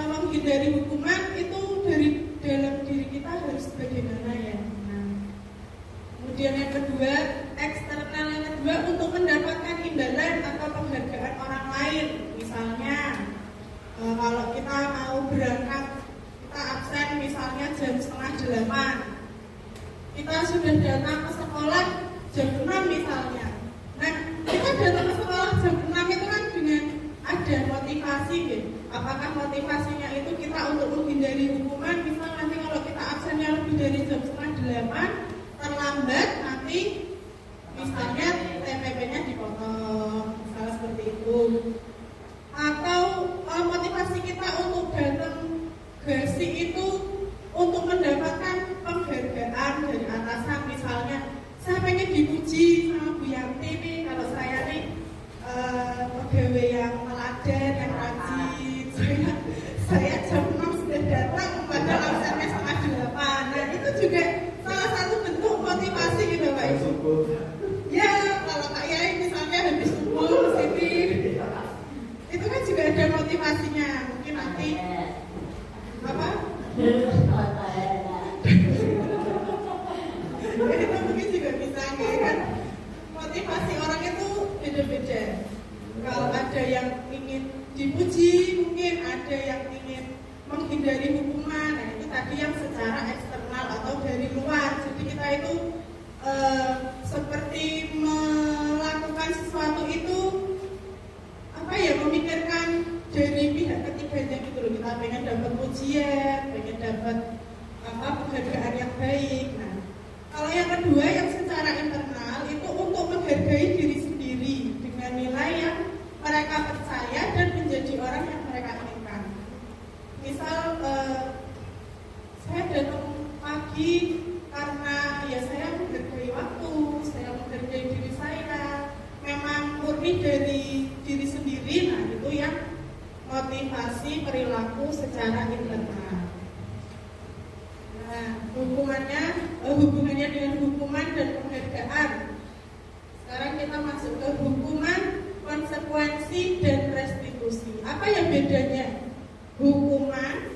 menghindari hukuman, itu dari dalam diri kita harus bagaimana ya? Kemudian yang kedua, eksternal yang kedua untuk mendapatkan imbalan atau penghargaan orang lain. Misalnya, kalau kita mau berangkat, kita absen misalnya jam 7:30. Kita sudah datang ke sekolah jam 6 misalnya. Nah, kita datang ke sekolah jam 6 itu kan dengan ada motivasi gitu. Apakah motivasinya itu kita untuk menghindari hukuman? Misal nanti kalau kita absennya lebih dari jam 7:30, terlambat, nanti misalnya TPP-nya dipotong, misalnya seperti itu. Atau motivasi kita untuk datang gasi itu untuk mendapatkan penghargaan dari atasan. Misalnya saya pengen dipuji sama Bu Yanti nih, kalau saya nih pegawai yang teladan, yang rajin. Saya jam 6 sudah datang, padahal absennya 7:30. Nah, itu juga salah satu bentuk motivasi gitu Pak Ibu. Ya, kalau Pak Yai misalnya habis subuh kesini, itu kan juga ada motivasinya. Mungkin nanti apa? Itu mungkin juga bisa kan. Motivasi orang itu beda-beda. Kalau ada yang ingin dipuji, mungkin ada yang ingin dari yang secara eksternal atau dari luar. Jadi kita itu seperti melakukan sesuatu itu memikirkan dari pihak ketiganya gitu loh. Kita pengen dapat pujian, pengen dapat penghargaan yang baik. Nah, kalau yang kedua yang secara internal itu untuk menghargai diri sendiri dengan nilai yang mereka percaya dan menjadi orang yang mereka inginkan. Misal saya datang pagi karena ya saya menghargai waktu, saya menghargai diri saya, memang murni dari diri sendiri. Nah, itu yang motivasi perilaku secara internal. Nah, hubungannya dengan hukuman dan penghargaan. Sekarang kita masuk ke hukuman, konsekuensi, dan restitusi. Apa yang bedanya? Hukuman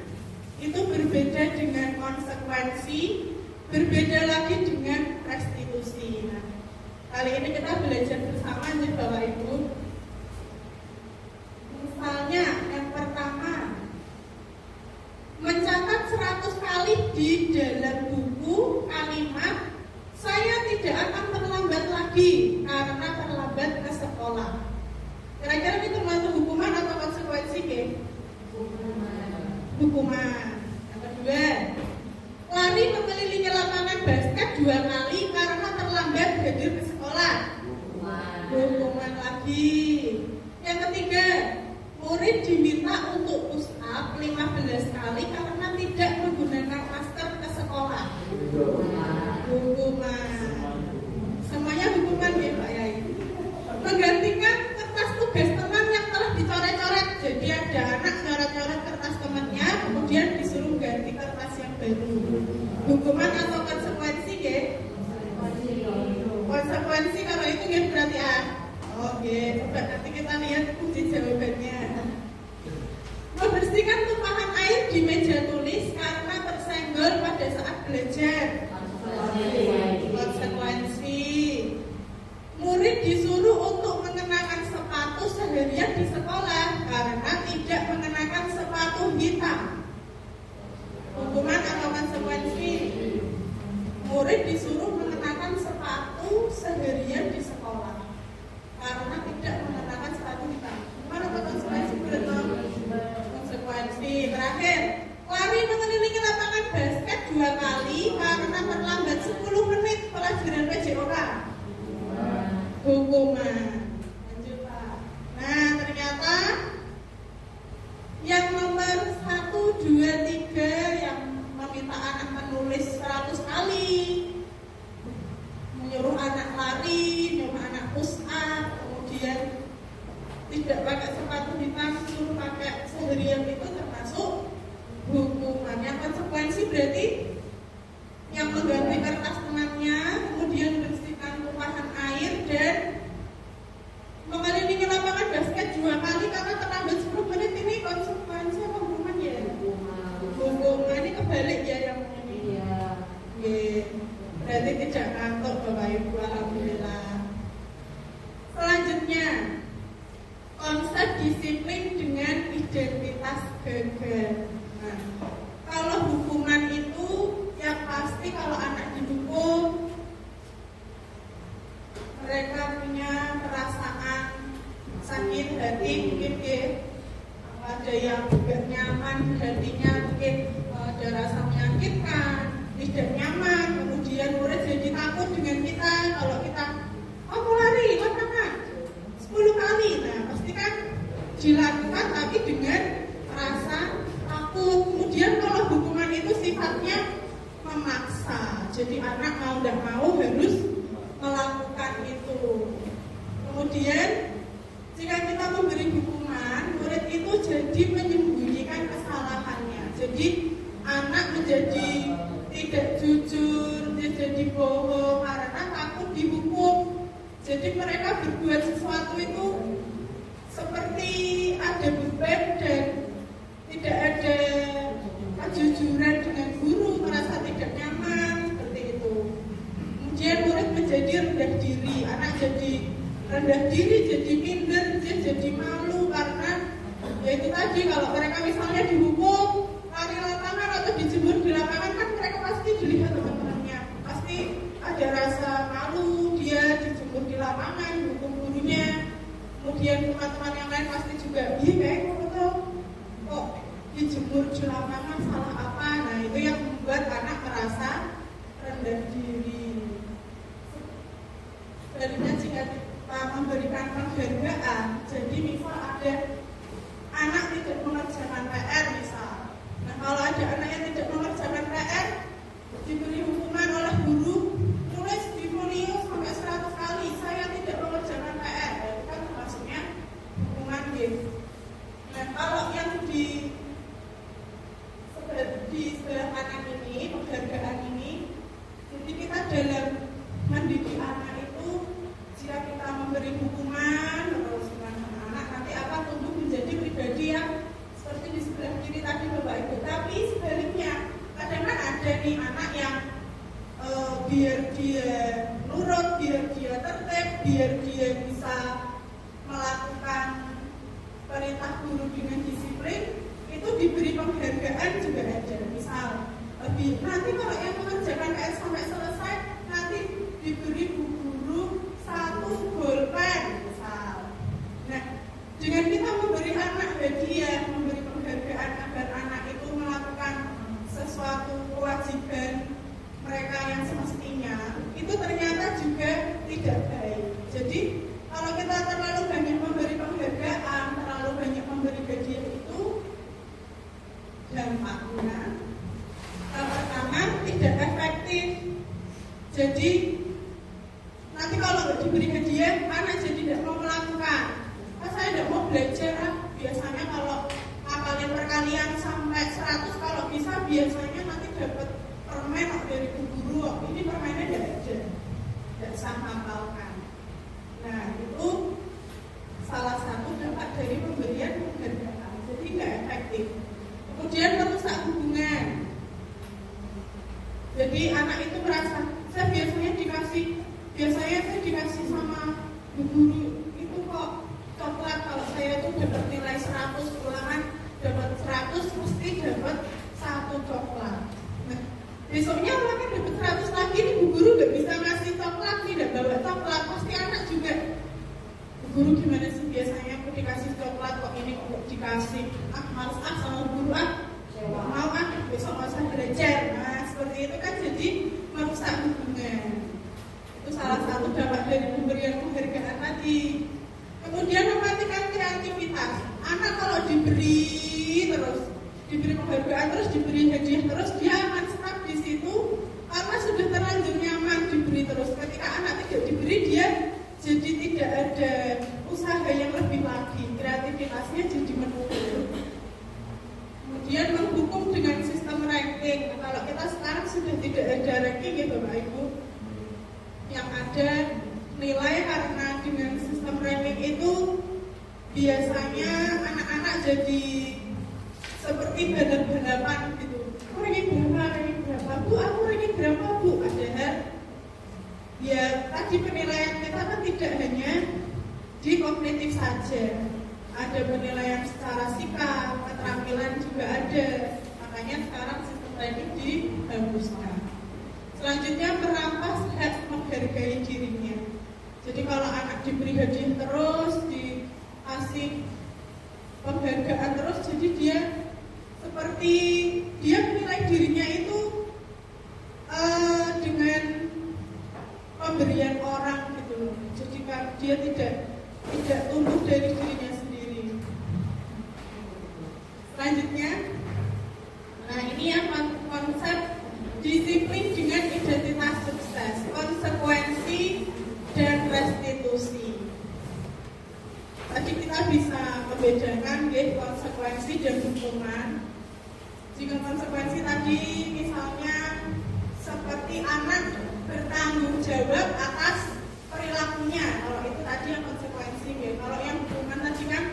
itu berbeda dengan konsekuensi, berbeda lagi dengan restitusi. Nah, kali ini kita belajar bersama nih Bapak Ibu. Misalnya yang pertama, mencatat 100 kali di dalam buku kalimat saya tidak akan terlambat lagi karena terlambat ke sekolah. Kira-kira ini termasuk hukuman atau konsekuensi, Ke? Hukuman. Yang kedua, lari mengelilingi lapangan basket 2 kali karena terlambat hadir ke sekolah. Hukuman lagi. Yang ketiga, murid diminta untuk push up 15 kali karena tidak menggunakan masker ke sekolah. Hukuman. Semuanya hukuman ya Pak Yai. Menggantikan kertas tugas teman yang telah dicoret-coret. Jadi ada anak coret-coret kertas temannya, kemudian disuruh ganti kertas yang baru. Hukuman atau konsekuensi ya? Konsekuensi kalau itu ya berarti Oke, coba nanti kita lihat kunci jawabannya. Membersihkan tumpahan air di meja tulis karena tersenggol pada saat belajar. Konsekuensi. Murid disuruh untuk mengenakan sepatu seharian di sekolah karena tidak mengenakan sepatu hitam. Hukuman atau konsekuensi? Murid disuruh mengenakan sepatu seharian di sekolah karena tidak mengenakan sepatu hitam. Hukuman atau konsekuensi? Konsekuensi. Terakhir, lari mengelilingi lapangan basket 2 kali karena terlambat 10 menit pelajaran PJOK. Hukuman. Lanjut Pak. Nah, ternyata yang nomor 1, 2, 3 yang meminta anak menulis 100 kali, menyuruh anak lari, menyuruh anak push up, kemudian tidak pakai sepatu hitam, suruh pakai seharian, itu termasuk hukumannya. Konsekuensi berarti yang mengganti kertas temannya, kemudian bersihkan tumpahan air dan mengelilingi lapangan basket 2 kali karena terlambat 10 menit. Ini konsekuensi apa hukuman ya? Hukuman. Ini kebalik ya yang ini. Berarti tidak kantor Bapak Ibu. Alhamdulillah. Selanjutnya, konsep disiplin dengan identitas gagal. Nah, kalau hukuman itu yang pasti kalau anak dihukum, mereka punya perasaan sakit hati mungkin ya, ada yang tidak nyaman hatinya, mungkin ada rasa menyakitkan, tidak nyaman, kemudian murid jadi takut dengan kita. Kalau kita mau lari, makan 10 kali, nah pasti kan dilakukan tapi dengan rasa takut. Kemudian kalau hukuman itu sifatnya memaksa, jadi anak mau tidak mau harus melakukan itu. Kemudian jika kita memberi hukuman, murid itu jadi menyembunyikan kesalahannya. Jadi anak menjadi tidak jujur, dia jadi bohong karena takut dihukum. Jadi mereka berbuat sesuatu itu seperti ada beban dan tidak ada kejujuran dengan guru, merasa tidak nyaman, seperti itu. Kemudian murid menjadi rendah diri, anak jadi rendah diri, jadi minder, dia jadi malu karena ya itu tadi, kalau mereka misalnya dihukum lari lapangan atau dijemur di lapangan lapangan, hukum gurunya, kemudian teman-teman yang lain pasti juga, iya kayak kok dijemur di lapangan salah apa? Nah itu yang membuat anak merasa rendah diri. Sebenarnya jika kita memberikan penghargaan, jadi misal ada anak tidak mengerjakan PR misal. Nah kalau ada anak yang tidak mengerjakan PR, diberi hukuman oleh guru, tulis di folio sampai 100 kali saya tidak mengerjakan PR. Itu kan termasuknya hukuman gitu. Nah kalau yang di sebelah kanan ini, penghargaan ini, jadi kita dalam mendidik anak itu, jika kita memberi hukuman terus dengan anak nanti akan tumbuh menjadi pribadi yang seperti di sebelah kiri tadi Bapak Ibu. Tapi sebaliknya, kadang-kadang ada nih anak yang biar dia nurut, biar dia tertib, biar dia bisa melakukan perintah guru dengan disiplin, itu diberi penghargaan juga ada. Misal nanti kalau yang mengerjakan PR sampai selesai nanti diberi guru 1 bolpen misal. Nah dengan kita memberi anak hadiah, memberi penghargaan agar anak itu melakukan sesuatu kewajiban mereka yang semestinya, itu ternyata juga tidak baik. Jadi kalau kita terlalu banyak memberi penghargaan, terlalu banyak memberi hadiah, itu dampaknya pertama tidak efektif. Jadi nanti kalau nggak diberi hadiah, anak jadi tidak mau melakukan. Saya tidak mau belajar. Biasanya kalau ngapalin perkalian sampai 100, kalau bisa biasanya nanti dapat permen dari guru. Ini permennya tidak bisa ngapalkan. Nah itu salah satu dampak dari pemberian penghargaan. Jadi nggak efektif. Kemudian merusak hubungan. Jadi anak itu merasa saya biasanya dikasih sama guru itu kok coklat, kalau saya itu dapat nilai 100 ulangan dapat 100 mesti dapat 1 coklat. Nah, besoknya ulangan dapat 100 lagi, nih bu guru nggak bisa ngasih coklat, tidak bawa coklat, pasti anak juga bu guru gimana sih biasanya aku dikasih coklat kok ini kok dikasih males sama guru mau besok nggak usah belajar. Nah seperti itu kan jadi merusak hubungan. Itu salah satu dampak dari pemberian penghargaan tadi. Kemudian mematikan kreativitas. Anak kalau diberi penghargaan terus, diberi hadiah terus, dia akan stuck di situ karena sudah terlanjur nyaman diberi terus. Ketika anak tidak diberi, dia jadi tidak ada usaha yang lebih lagi, kreativitasnya jadi menurun. Kemudian menghukum dengan sistem ranking. Kalau kita sekarang sudah tidak ada ranking ya Bapak Ibu, yang ada nilai, karena dengan sistem ranking itu biasanya anak-anak jadi seperti balap-balapan gitu. Aku ranking berapa bu, aku ranking berapa bu. Padahal ya tadi penilaian kita kan tidak hanya di kognitif saja, ada penilaian secara sikap, keterampilan juga ada. Makanya sekarang sistem ranking dihapuskan. Selanjutnya merampas hak menghargai dirinya. Jadi kalau anak diberi hadiah terus, dikasih penghargaan terus, jadi dia seperti dia menilai dirinya itu dengan pemberian orang gitu loh. Jadi dia tidak tumbuh dari dirinya sendiri. Selanjutnya, nah ini yang konsep disiplin dengan identitas sukses, konsekuensi dan restitusi. Tadi kita bisa membedakan konsekuensi dan hukuman. Jika konsekuensi tadi misalnya seperti anak bertanggung jawab atas perilakunya, kalau itu tadi yang konsekuensi. Kalau yang hukuman tadi kan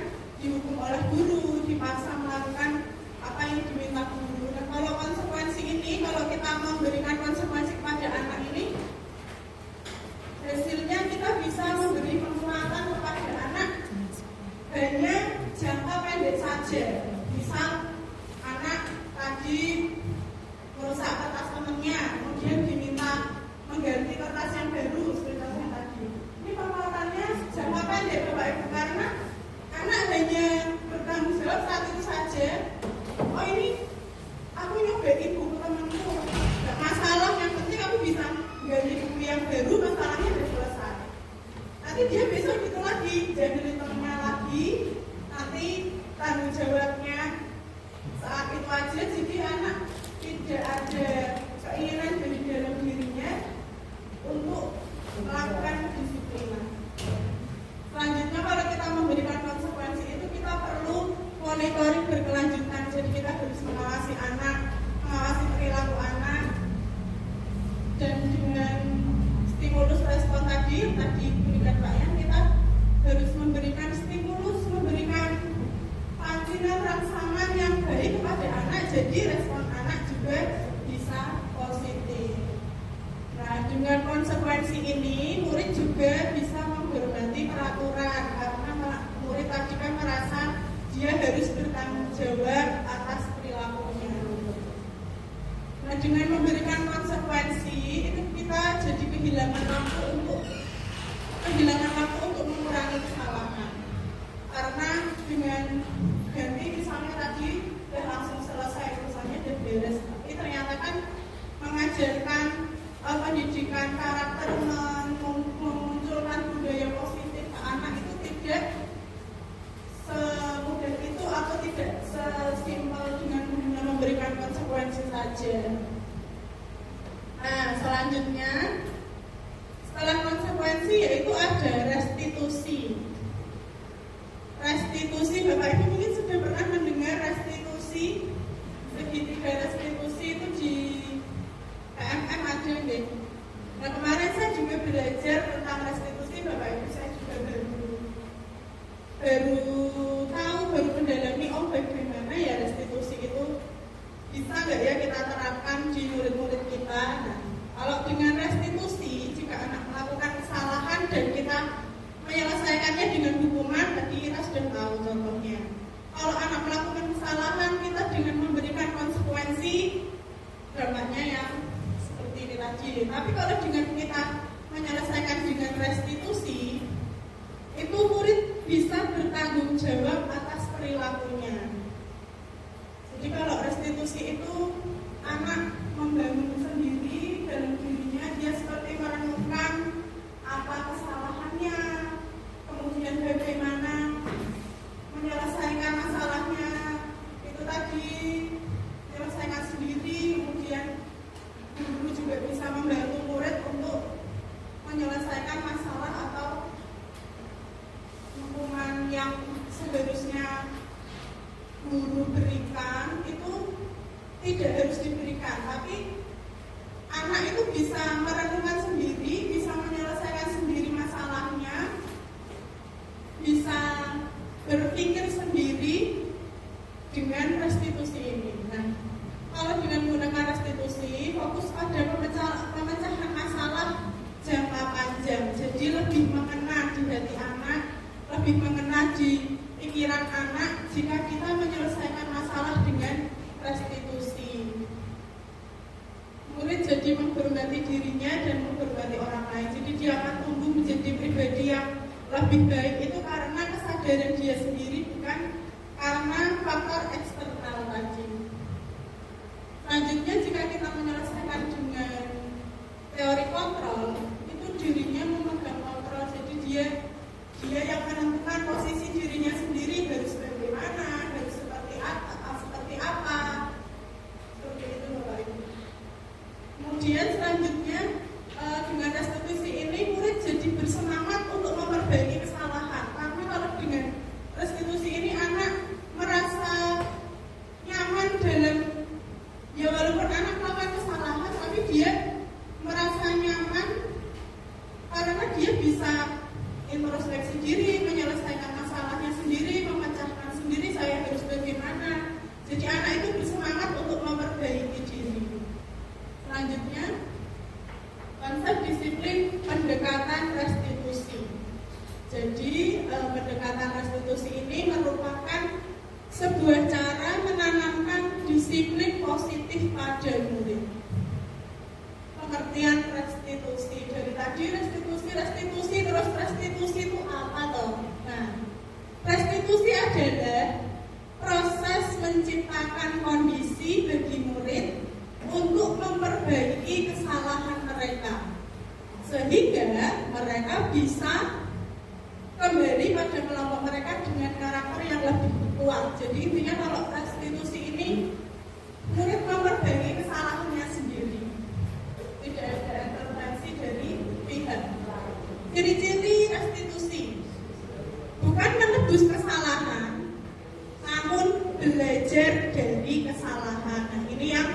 dihukum oleh guru, dipaksa melakukan apa yang diminta guru. Dan kalau konsekuensi ini, kalau kita memberikan konsekuensi kepada anak ini, hasilnya kita bisa memberi penguatan kepada anak hanya jangka pendek saja. Misal anak tadi merusak kertas temannya, kemudian diminta mengganti kertas yang baru seperti yang tadi. Ini penguatan ganti buku yang baru, masalahnya sudah selesai. Nanti dia besok gitu lagi, jadi temennya lagi, nanti tanggung jawabnya saat itu aja. Jadi anak tidak ada keinginan dari dalam dirinya untuk melakukan disiplin. Selanjutnya, kalau kita memberikan konsekuensi itu, kita perlu monitoring berkelanjutan. Jadi kita harus mengawasi anak, mengawasi perilaku anak, dan dengan stimulus respon tadi berikan Pak Yan, kita harus memberikan stimulus, memberikan pancingan rangsangan yang baik kepada anak, jadi respon anak juga bisa positif. Nah, dengan konsekuensi ini murid juga bisa menghormati peraturan, karena murid tadi kan merasa dia harus bertanggung jawab atas perilakunya. Nah, dengan memberikan konsekuensi itu kita jadi kehilangan waktu untuk mengurangi kesalahan. Karena dengan ganti misalnya tadi udah langsung selesai urusannya dan beres, tapi ternyata kan mengajarkan pendidikan karakter, memunculkan budaya positif ke anak itu tidak semudah itu atau tidak sesimpel dengan memberikan konsekuensi saja. Nah, selanjutnya setelah konsekuensi yaitu ada restitusi. Restitusi, Bapak Ibu mungkin sudah pernah mendengar restitusi, segitiga restitusi itu di PMM ada deh. Nah, kemarin saya juga belajar tentang restitusi, Bapak Ibu, saya juga baru mendalami bagaimana ya restitusi itu bisa nggak ya kita terapkan di murid-murid kita. Nah, kalau dengan restitusi, jika anak melakukan kesalahan dan kita menyelesaikannya dengan hukuman, tadi kita sudah tahu contohnya. Kalau anak melakukan kesalahan, kita dengan memberikan konsekuensi, dampaknya yang seperti ini tadi. Tapi kalau dengan kita menyelesaikan dengan restitusi, itu murid bisa bertanggung jawab atas perilakunya. Jadi kalau restitusi itu anak membangun sendiri dalam dirinya, dia seperti merenungkan apa kesalahannya, kemudian bagaimana menyelesaikan masalahnya, itu tadi menyelesaikan sendiri. Kemudian guru juga bisa membantu murid untuk menyelesaikan masalah atau hukuman yang seharusnya guru berikan itu tidak harus diberikan, tapi anak itu bisa merenungkan sendiri, bisa menyelesaikan sendiri masalahnya, bisa berpikir sendiri dengan restitusi ini. Nah, kalau dengan menggunakan restitusi, fokus pada pemecahan masalah jangka panjang, jadi lebih mengena di hati anak, lebih mengena di pikiran anak jika kita menyelesaikan masalah dengan restitusi. Murid jadi menghormati dirinya dan menghormati orang lain. Jadi dia akan tumbuh menjadi pribadi yang lebih baik itu karena kesadaran dia sendiri, bukan karena faktor eksternal tadi. Selanjutnya, jika kita menyelesaikan dengan teori kontrol, itu dirinya memegang kontrol. Jadi dia yang menentukan posisi dirinya sendiri harus bagaimana, harus seperti apa, seperti itu Bapak Ibu. Kemudian selanjutnya dengan restitusi ini murid jadi bersemangat untuk memperbaiki kesalahan, karena kalau dengan restitusi ini anak merasa nyaman dalam, ya walaupun anak melakukan kesalahan tapi dia merasa nyaman karena dia bisa introspeksi diri, menyelesaikan masalahnya sendiri, memecahkan sendiri saya harus bagaimana. Jadi anak itu bersemangat untuk memperbaiki diri. Selanjutnya, konsep disiplin pendekatan restitusi. Jadi pendekatan restitusi ini merupakan sebuah cara menanamkan disiplin positif pada murid. Pengertian restitusi dari tadi restitusi terus restitusi itu apa toh? Nah, restitusi adalah proses menciptakan kondisi bagi murid untuk memperbaiki kesalahan mereka. sehingga mereka bisa kembali pada kelompok mereka dengan karakter yang lebih kuat. Jadi intinya kalau restitusi ini murid memperbaiki kesalahannya sendiri, tidak ada intervensi dari pihak. Ciri-ciri restitusi bukan menebus kesalahan, namun belajar dari kesalahan. Nah, ini yang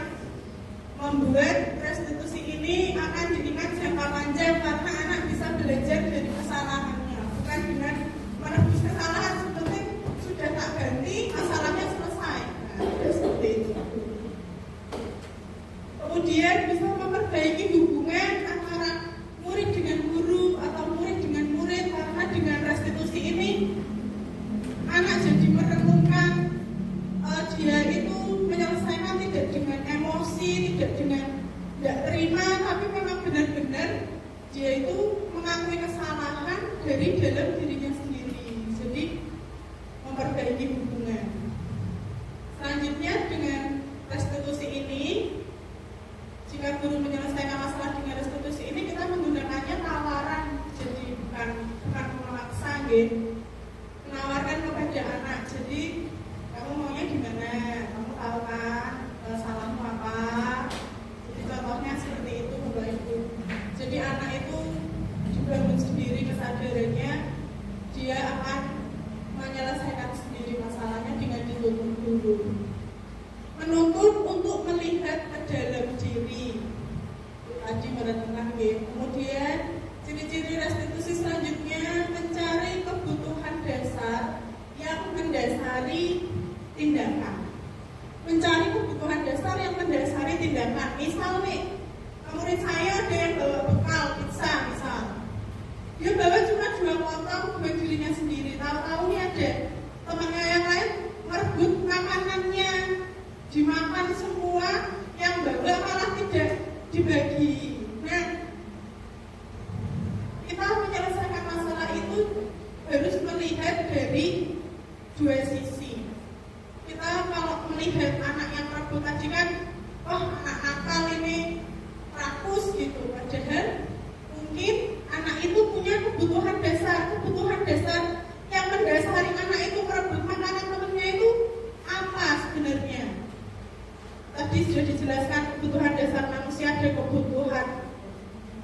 membuat restitusi ini akan diingat jangka panjang karena anak bisa belajar dari kesalahannya, bukan dengan menebus kesalahan seperti sudah tak ganti masalahnya selesai. Nah, seperti itu. Kemudian bisa memperbaiki hubungan antara murid dengan guru atau murid dengan murid, karena dengan restitusi ini anak jadi merenungkan dia itu menyelesaikan tidak dengan emosi, tidak dengan tidak terima, tapi memang benar-benar dia itu mengakui kesalahan dari dalam dirinya sendiri. Jadi memperbaiki hubungan. Selanjutnya dengan restitusi ini, jika guru menyelesaikan masalah dengan restitusi ini, kita menggunakannya tawaran, jadi bukan memaksa, menawarkan kepada anak. Jadi kamu maunya gimana? Kamu tahu kan salahmu apa? Jadi contohnya seperti itu, Bapak Ibu. Jadi anak itu dibangun sendiri kesadarannya, dia akan menyelesaikan sendiri masalahnya dengan dituntun guru. Menuntut untuk melihat ke dalam diri. Tadi merenungkan. Kemudian ciri-ciri restitusi selanjutnya mencari kebutuhan dasar yang mendasari tindakan. Mencari kebutuhan dasar yang mendasari tindakan. Misal nih, murid saya ada yang bawa bekal pizza misal. Dia bawa cuma 2 potong buat dirinya sendiri. Tahu-tahu nih ada temannya yang lain merebut makanannya, dimakan semua, yang bawa malah tidak dibagi. Nah, kita menyelesaikan masalah itu harus melihat dari 2 sisi. Kita kalau melihat anak yang merebut tadi kan, anak nakal ini rakus gitu. Padahal mungkin anak itu punya kebutuhan dasar yang mendasari anak itu merebut makanan temannya itu apa sebenarnya? Tadi sudah dijelaskan kebutuhan dasar manusia, ada kebutuhan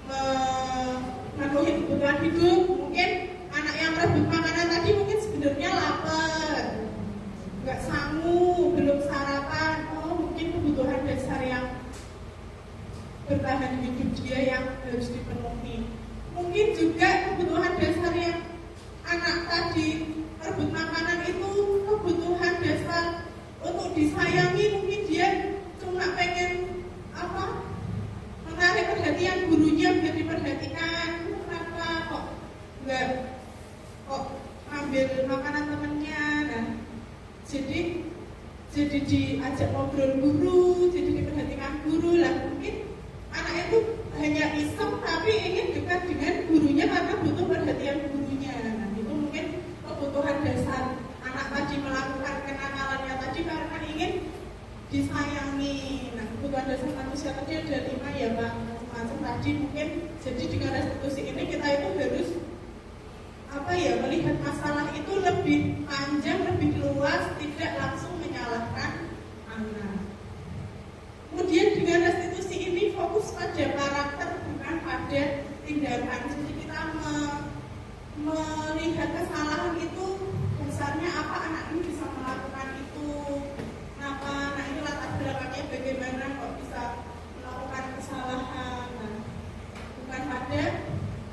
memenuhi kebutuhan hidup. Mungkin anak yang merebut makanan tadi mungkin sebenarnya lapar, nggak sanggup, belum sarapan. Mungkin kebutuhan dasar yang bertahan hidup dia yang harus dipenuhi. Mungkin juga kebutuhan dasar yang anak tadi merebut makanan itu kebutuhan dasar untuk disayangi. Mungkin dia cuma pengen menarik perhatian gurunya biar diperhatikan. Kenapa kok ambil makanan temennya? Nah, jadi diajak ngobrol guru, jadi diperhatikan guru lah. Mungkin anak itu hanya iseng tapi ingin dekat dengan gurunya karena butuh perhatian gurunya. Nah, itu mungkin kebutuhan dasar anak tadi melakukan kenakalannya tadi karena ingin disayangi. Nah, kebutuhan dasar manusia tadi ada 5 ya Pak, macam-macam tadi. Mungkin jadi dengan restitusi ini kita itu harus melihat masalah itu lebih panjang, lebih luas, tidak langsung menyalahkan anak. Kemudian dengan restitusi ini fokus pada karakter bukan pada tindakan. Jadi kita melihat kesalahan itu dasarnya apa anak ini bisa melakukan itu, kenapa anak ini latar belakangnya bagaimana kok bisa melakukan kesalahan. Nah, bukan pada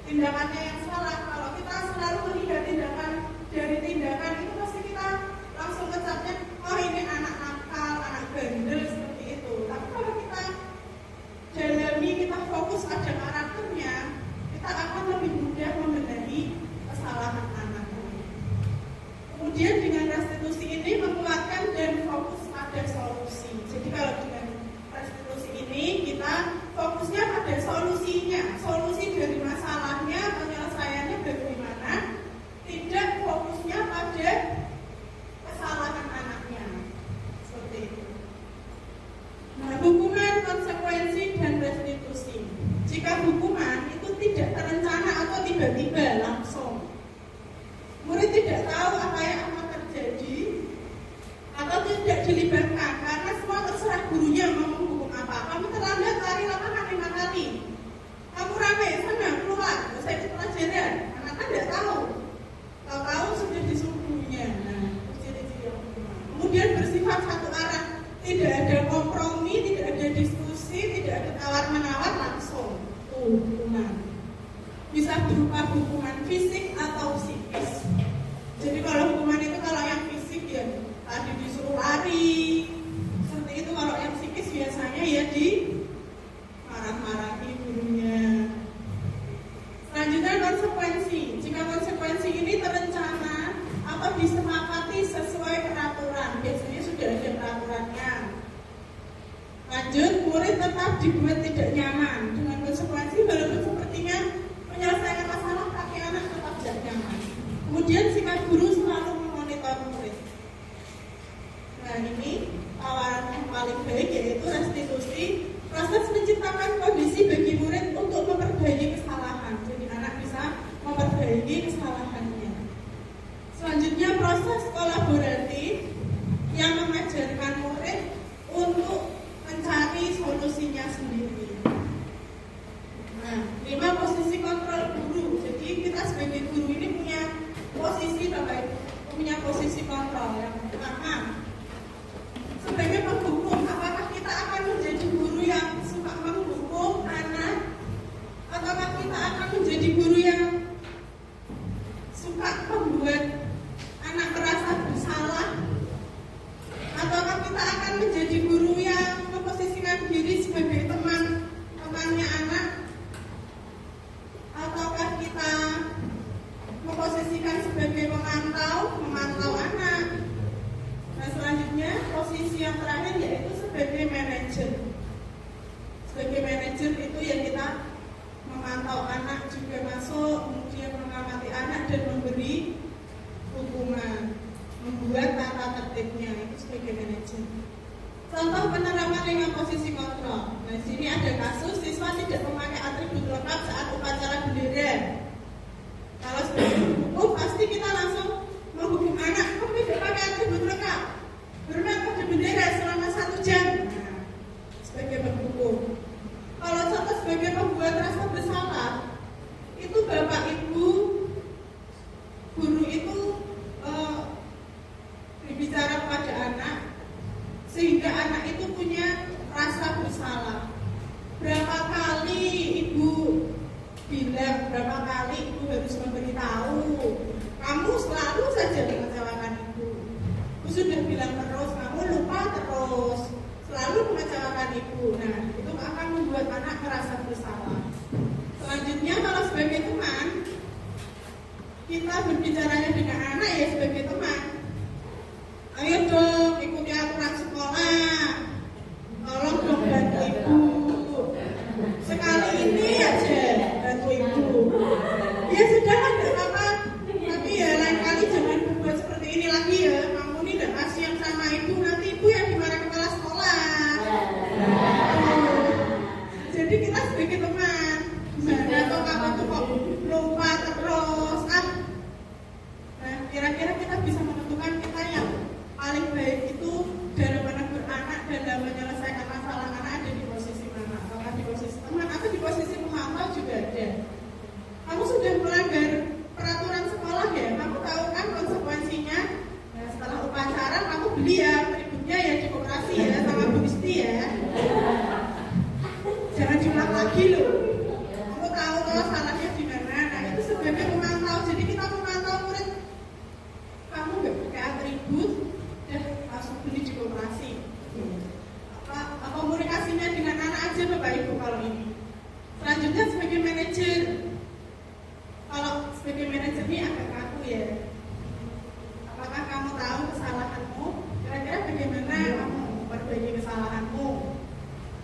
tindakannya yang salah. Kalau kita selalu melihat tindakan dari tindakan itu pasti kita langsung ngecapnya ini anak nakal, anak bandel seperti itu. Tapi kalau kita dalami, kita fokus pada karakternya, kita akan lebih mudah membenahi kesalahan anak. Kemudian dengan restitusi ini menguatkan dan fokus pada solusi. Jadi kalau dengan restitusi ini kita fokusnya pada solusinya, solusi dari masalahnya, penyelesaian tiba-tiba langsung. Murid tidak tahu apa yang akan terjadi atau tidak dilibatkan karena semua terserah gurunya mau menghukum apa. Kamu terlambat lari lapangan 5 kali. Kamu rame sana keluar, saya ikut pelajaran. Anak kan tidak tahu. Tahu sudah disuruh gurunya. Nah, ciri-ciri yang pertama. Kemudian bersifat satu arah, tidak ada kompromi, tidak ada diskusi, tidak ada tawar-menawar, langsung hukuman. Bisa berupa hukuman fisik atau psikis. Jadi kalau hukuman itu kalau yang fisik ya tadi disuruh lari, seperti itu. Kalau yang psikis biasanya ya di marah-marahi gurunya. Selanjutnya konsekuensi. Jika konsekuensi ini terencana atau disepakati sesuai peraturan, biasanya sudah ada peraturannya. Lanjut, murid tetap dibuat tidak nyaman dengan konsekuensi walaupun sepertinya menyelesaikan masalah kaki anak tetap tidak nyaman. Kemudian sikap guru selalu memonitor murid. Nah ini tawaran yang paling baik yaitu restitusi, proses menciptakan kondisi bagi murid untuk memperbaiki kesalahan. Jadi anak bisa memperbaiki kesalahannya. Selanjutnya proses kolaboratif yang mengajarkan murid untuk mencari solusinya sendiri. Nah, 5 posisi kontrol guru. Jadi kita sebagai guru ini punya posisi punya posisi kontrol. Yang pertama, sebagai penghukum, apakah kita akan menjadi guru yang suka menghukum anak, ataukah kita akan menjadi guru yang suka membuat anak merasa bersalah, ataukah kita akan menjadi guru yang memposisikan diri sebagai temannya anak, ataukah kita memposisikan sebagai memantau anak. Nah selanjutnya posisi yang terakhir yaitu sebagai manajer. Sebagai manajer itu ya kita memantau anak juga masuk, kemudian mengamati anak dan memberi hukuman, membuat tata tertibnya, itu sebagai manajer. Contoh penerapan 5 posisi kontrol. Nah sini ada kasus siswa tidak memakai atribut lengkap saat upacara bendera. Kalau sebagai hukum pasti kita langsung menghukum anak, kamu tidak pakai atribut lengkap, bermain pada bendera selama 1 jam. Nah, sebagai penghukum. Kalau contoh sebagai pembuat rasa bersalah, itu bapak ibu guru itu berbicara kepada anak sehingga anak itu punya rasa bersalah. Berapa kali ibu bilang, berapa kali ibu harus memberitahu, kamu selalu saja mengecewakan ibu. Ibu sudah bilang terus, kamu lupa terus, selalu mengecewakan ibu. Nah itu akan membuat anak merasa bersalah. Selanjutnya kalau sebagai teman, kita berbicaranya dengan anak ya sebagai teman. Ayo dong ikuti aturan sekolah, tolong dong bantu ibu, sekali ini aja bantu ibu. Ya sudah lah tidak apa-apa, tapi ya lain kali jangan berbuat seperti ini lagi ya. Kamu ini tidak kasihan sama ibu, nanti ibu yang dimarahi kepala sekolah. Jadi kita sebagai teman, gimana atau kamu tuh kok lupa terus kan? Nah kira-kira kita bisa menentukan kita yang paling baik itu dalam menegur anak dalam menyelesaikan masalah anak ada di posisi mana? Apakah di posisi teman atau di posisi memantau juga ada. Kamu sudah melanggar peraturan sekolah ya, kamu tahu kan konsekuensinya. Nah, setelah upacara kamu beli ya berikutnya ya di koperasi ya sama Bu Isti ya. Jangan diulang lagi loh. Kamu tahu kalau salahnya di mana. Nah itu sebagai memantau. Jadi kita memantau murid. Kamu nggak pakai atribut, langsung beli di koperasi. Apa komunikasinya dengan anak aja Bapak Ibu kalau ini. Selanjutnya sebagai manajer. Kalau sebagai manajer ini agak kaku ya. Apakah kamu tahu kesalahanmu? Kira-kira bagaimana kamu memperbaiki kesalahanmu?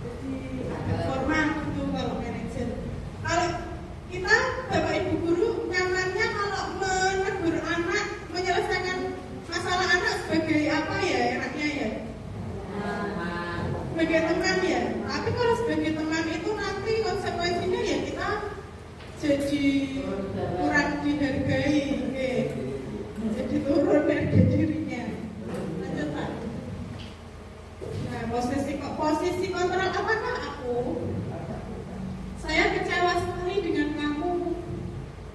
Jadi agak formal gitu kalau manajer. Kalau kita Bapak Ibu guru nyamannya kalau menegur anak, menyelesaikan masalah anak sebagai apa ya enaknya ya? Sebagai teman ya. Tapi kalau sebagai teman itu nanti konsekuensinya ya kita jadi kurang dihargai, oke. Jadi turun harga dirinya. Lanjut Pak. Nah, posisi kontrol apakah aku? Saya kecewa sekali dengan kamu.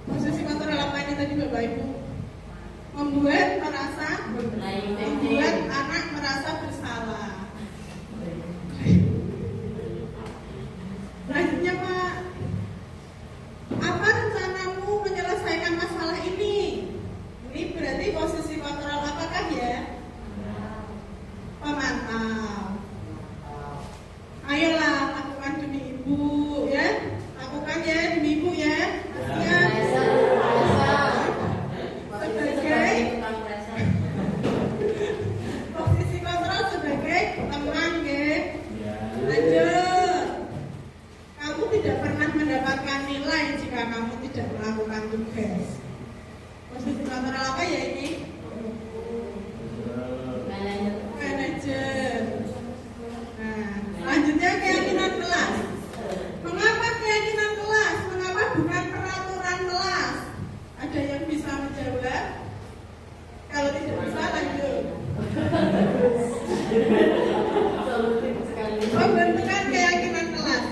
Posisi kontrol apa ini tadi Bapak Ibu? Membuat anak merasa bersalah. Selanjutnya Pak, apa rencanamu menyelesaikan masalah ini? Ini berarti posisi kontrol apakah ya? Pemantau. Ayolah lakukan demi ibu ya, lakukan ya demi ibu ya. Sebagai posisi kontrol sebagai teman ya. Lanjut. Kamu tidak pernah mendapatkan nilai jika kamu tidak melakukan tugas. Posisi kontrol apa ya ini? Manajer. Nah, selanjutnya keyakinan kelas. Mengapa keyakinan kelas? Mengapa bukan peraturan kelas? Ada yang bisa menjawab? Kalau tidak bisa lanjut. Pembentukan keyakinan kelas.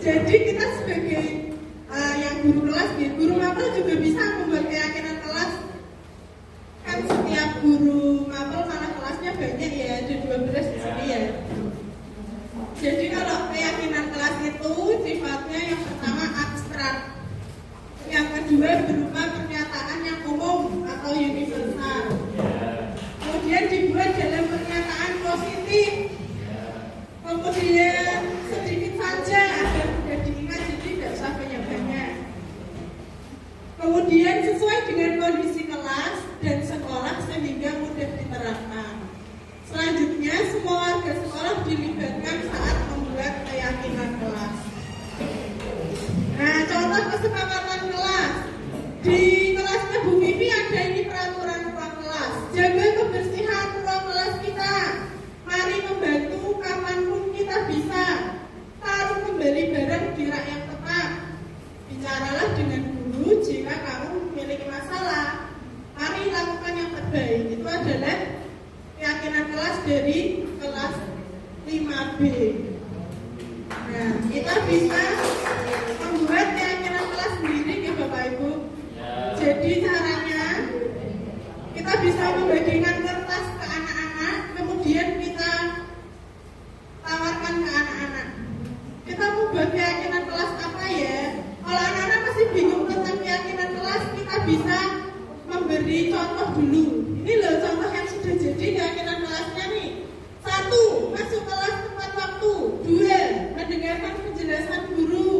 Jadi kita sebagai yang guru kelas, guru mapel juga bisa membuat keyakinan kelas. Kan setiap guru mapel salah kelasnya banyak ya, ada 12 di sini ya. Jadi kalau keyakinan kelas itu sifatnya yang pertama abstrak, yang kedua berupa pernyataan yang umum atau universal. Kemudian dibuat dalam pernyataan positif. Kemudian sedikit saja agar mudah diingat, jadi tidak usah banyak-banyak. Kemudian sesuai dengan kondisi kelas dan sekolah sehingga mudah diterapkan. Selanjutnya semua warga sekolah dilibatkan saat membuat keyakinan kelas. Nah, contoh kesepakatan kelas. Di kelasnya Bu Vivi ada ini peraturan ruang kelas. Jaga kebersihan ruang kelas kita. Mari membantu kapanpun kita bisa. Taruh kembali barang di rak yang tepat. Bicaralah dengan guru jika kamu memiliki masalah. Mari lakukan yang terbaik. Itu adalah keyakinan kelas dari kelas 5B. Nah, kita bisa membuat keyakinan kelas sendiri ya Bapak Ibu. Jadi caranya kita bisa membagikan kertas ke anak-anak, kemudian kita tawarkan ke anak-anak. Kita membuat keyakinan kelas apa ya? Kalau anak-anak masih bingung tentang keyakinan kelas, kita bisa memberi contoh dulu. Ini loh contoh yang sudah jadi keyakinan kelasnya nih. 1. Masuk kelas tepat waktu. 2. Mendengarkan penjelasan guru.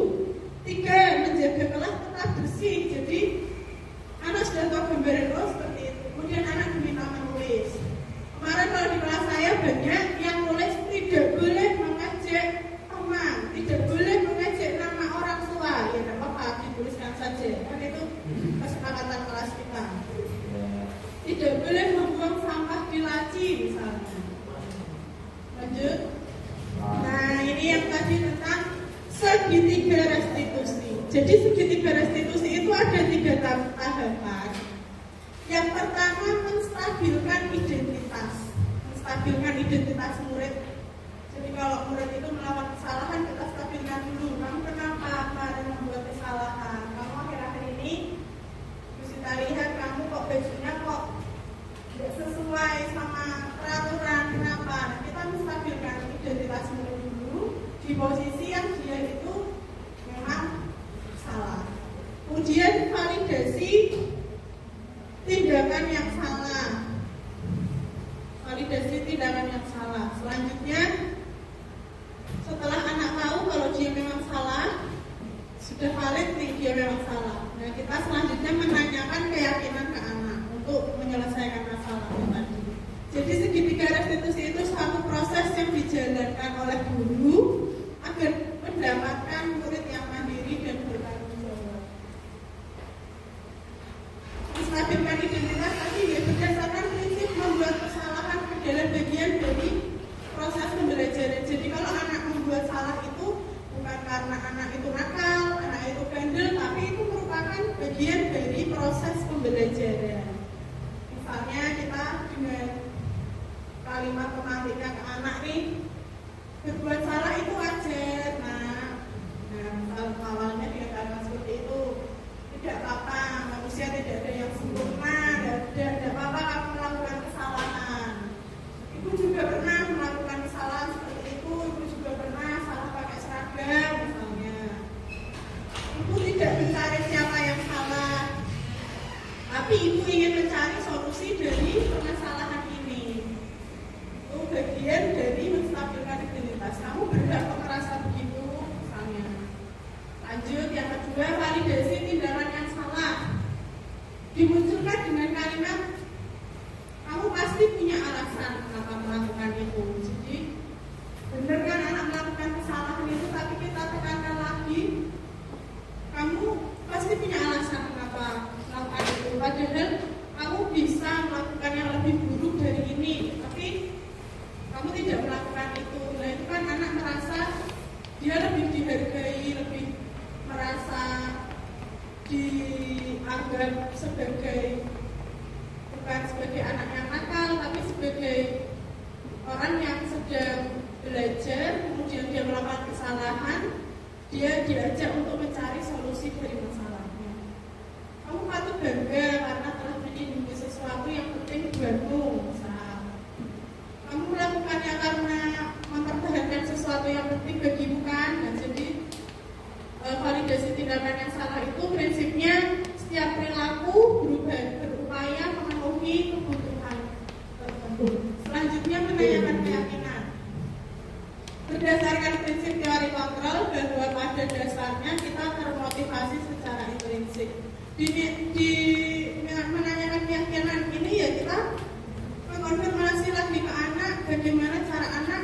3. Menjaga kelas tetap bersih. Jadi anak sudah tahu gambaran seperti itu. Kemudian anak diminta menulis. Kemarin kalau di kelas saya banyak yang nulis tidak boleh mengejek teman, tidak boleh mengejek nama orang tua. Ya tidak apa-apa, dituliskan saja. Kan itu kesepakatan kelas kita. Tidak boleh membuang sampah di laci misalnya. Lanjut. Nah, ini yang tadi tentang segitiga restitusi. Jadi segitiga restitusi itu ada 3 tahapan. Yang pertama menstabilkan identitas. Menstabilkan identitas murid. Jadi kalau murid itu melakukan kesalahan, kita stabilkan dulu. Kamu kenapa kemarin membuat kesalahan? Kamu akhir-akhir ini kita lihat kamu kok bajunya kok tidak sesuai sama peraturan, kenapa? Nah, kita menstabilkan identitas murid dulu di posisi yang dia itu memang salah. Kemudian validasi tindakan yang salah. Validasi tindakan yang salah. Selanjutnya, setelah anak tahu kalau dia memang salah, sudah valid nih dia memang salah. Nah, kita selanjutnya menanyakan keyakinan ke anak untuk menyelesaikan masalah tadi. Jadi segitiga restitusi itu suatu proses yang dijalankan oleh guru agar mendapatkan murid yang mandiri dan bertanggung jawab. Menstabilkan identitas tadi ya berdasarkan prinsip membuat kesalahan adalah bagian dari proses pembelajaran. Jadi kalau anak membuat salah itu bukan karena anak itu nakal, anak itu bandel, tapi itu merupakan proses pembelajaran. Misalnya kita dengan kalimat pemantiknya ke anak nih, berbuat salah itu wajar. Nah, awalnya dengan kalimat seperti itu, tidak apa-apa, manusia tidak ada yang sempurna, tidak apa-apa kamu melakukan kesalahan. Ibu juga pernah melakukan kesalahan seperti itu, ibu juga pernah salah pakai seragam misalnya. Ibu tidak mencari siapa yang salah, tapi ibu ingin mencari solusi dari permasalahan ini. Itu bagian dari menstabilkan identitas. Kamu berhak kok merasa begitu misalnya. Lanjut, yang kedua, validasi tindakan yang salah. Dimunculkan dengan kalimat, kamu pasti punya alasan kenapa melakukan itu. Jadi benar kan anak melakukan kesalahan itu, tapi kita tekankan lagi, kamu pasti punya alasan kenapa melakukan itu. Padahal kamu bisa melakukan yang lebih buruk dari ini, tapi kamu tidak melakukan itu. Nah, itu kan anak merasa dia lebih dihargai, lebih merasa dianggap sebagai, bukan sebagai anak yang nakal, tapi sebagai orang yang sedang belajar, kemudian dia melakukan kesalahan, dia diajak untuk mencari solusi dari masalahnya. Kamu patut bangga karena telah melindungi sesuatu yang penting buatmu. Kamu melakukannya karena mempertahankan sesuatu yang penting bagimu kan. Nah, jadi validasi tindakan yang salah itu prinsipnya setiap perilaku berupaya memenuhi kebutuhan tertentu. Selanjutnya, menanyakan keyakinan. Berdasarkan prinsip teori kontrol bahwa pada dasarnya kita termotivasi secara intrinsik. Di menanyakan keyakinan ini ya kita mengkonfirmasi lagi ke anak bagaimana cara anak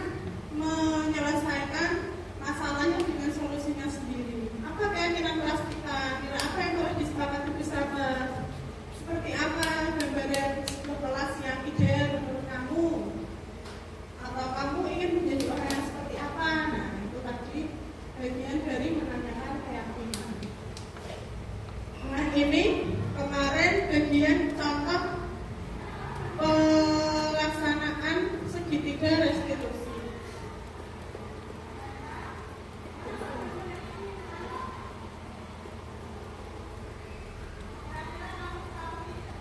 menyelesaikan masalahnya dengan solusinya sendiri. Apa keyakinan kelas kita? Kira apa yang harus disepakati bersama? Seperti apa gambaran kelas yang ideal menurut kamu? Atau kamu ingin menjadi orang yang seperti apa? Nah, itu tadi bagian dari menanyakan keyakinan. Nah, ini kemarin bagian contoh pelaksanaan segitiga restitusi.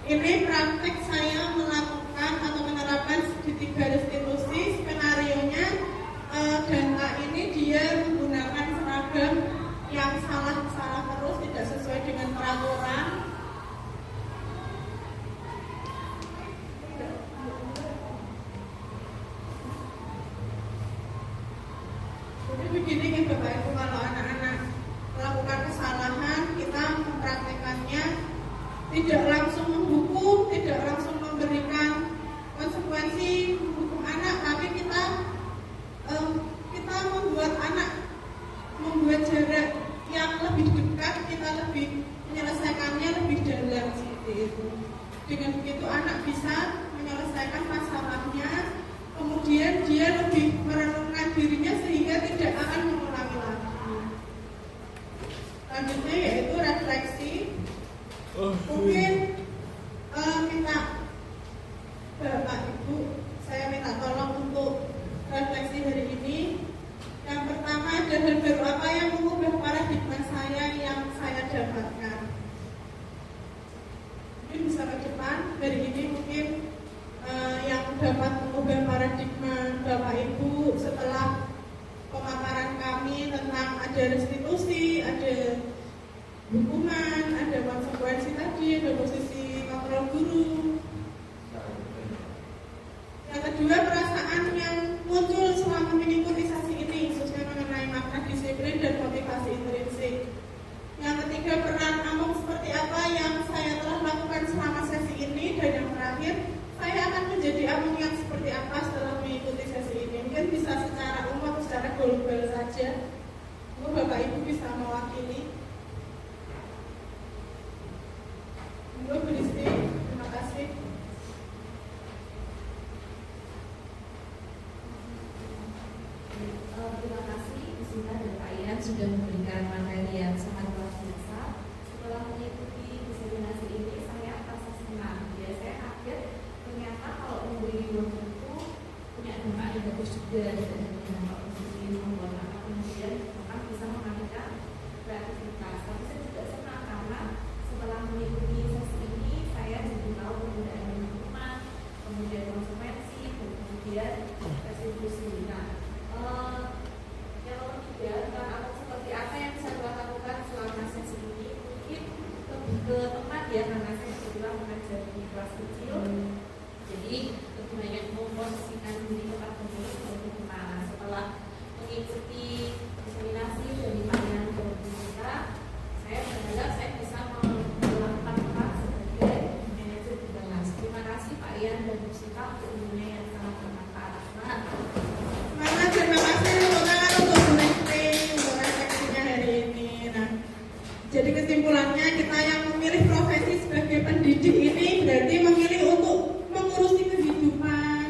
Ini praktek saya melakukan atau menerapkan segitiga restitusi. Skenarionya data ini dia menggunakan seragam yang salah terus, tidak sesuai dengan peraturan. Jadi begini nih Bapak Ibu, kalau anak-anak melakukan kesalahan, kita mempraktekannya tidak langsung menghukum, tidak langsung memberikan konsekuensi menghukum anak, tapi kita membuat anak, membuat jarak yang lebih dekat, kita lebih menyelesaikannya lebih dalam seperti itu. Dengan begitu anak bisa menyelesaikan masalahnya, kemudian dia lebih merenungkan dirinya sehingga tidak akan mengulangi lagi. Selanjutnya yaitu refleksi. Mungkin minta Bapak Ibu, saya minta tolong untuk refleksi hari ini. Yang pertama, ada hal baru apa yang mengubah paradigma saya yang saya dapatkan. Mungkin bisa ke depan dari ini, mungkin yang dapat mengubah paradigma Bapak Ibu setelah pemaparan kami tentang ada restitusi, ada hukuman, ada konsekuensi tadi, ada posisi kontrol guru. Yang kedua, perasaan yang muncul selama mengikuti sesi ini, khususnya mengenai makna disiplin dan motivasi intrinsik. Yang ketiga, peran among seperti apa yang saya telah lakukan selama sesi ini. Dan yang terakhir, saya akan menjadi among yang seperti apa setelah mengikuti sesi ini. Mungkin bisa secara umum atau secara global saja. Mungkin Bapak Ibu bisa mewakili. Monggo Bu Disti, terima kasih. Terima kasih Bu Sinta dan Pak Ian sudah memberikan materi yang sangat luar biasa. Setelah mengikuti diseminasi ini, dan posisi membuat anak kemudian akan bisa mengalihkan kreativitas. Tapi saya juga senang karena setelah mengikuti sesi ini saya jadi tahu penggunaan lingkungan, kemudian konsekuensi, dan kemudian restitusi. Nah, yang ketiga tentang aku seperti apa yang bisa saya lakukan selama sesi ini mungkin lebih ke tempat ya, karena saya kebetulan mengajar di kelas kecil, jadi lebih banyak memposisikan diri tempat menulis untuk kemana. Setelah mengikuti diseminasi dari panjang kita, saya berharap saya bisa melakukan peran sebagai manajer di kelas. Terima kasih Pak Ian dan Bu Sita untuk ilmunya yang sangat bermanfaat. Terima kasih untuk Bu Lesti untuk refleksinya hari ini. Nah, jadi kesimpulannya kita yang memilih profesi sebagai pendidik ini berarti memilih untuk mengurusi kehidupan,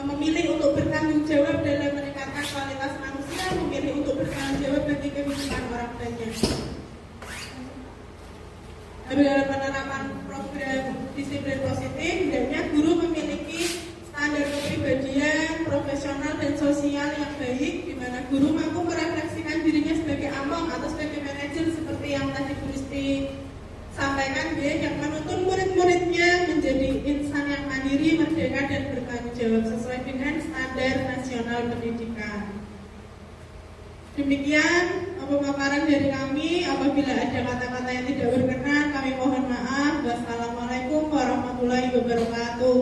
memilih untuk bertanggung jawab dalam meningkatkan kualitas manusia, memilih untuk bertanggung jawab bagi kehidupan orang banyak. Dalam penerapan program disiplin positif, hendaknya guru memiliki standar kepribadian, profesional dan sosial yang baik, di mana guru mampu merefleksikan dirinya sebagai among atau sebagai manajer seperti yang tadi Bu Listi sampaikan, dia yang menuntun murid-muridnya menjadi insan yang mandiri, merdeka dan bertanggung jawab sesuai dengan standar nasional pendidikan. Demikian pemaparan dari kami. Apabila ada kata-kata yang tidak berkenan, kami mohon maaf. Wassalamualaikum warahmatullahi wabarakatuh.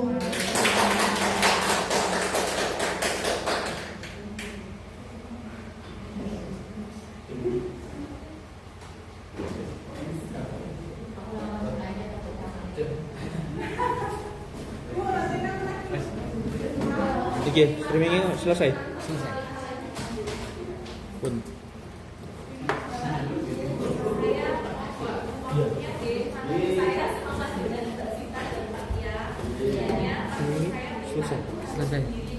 Oke, streamingnya selesai. Pun. Selesai.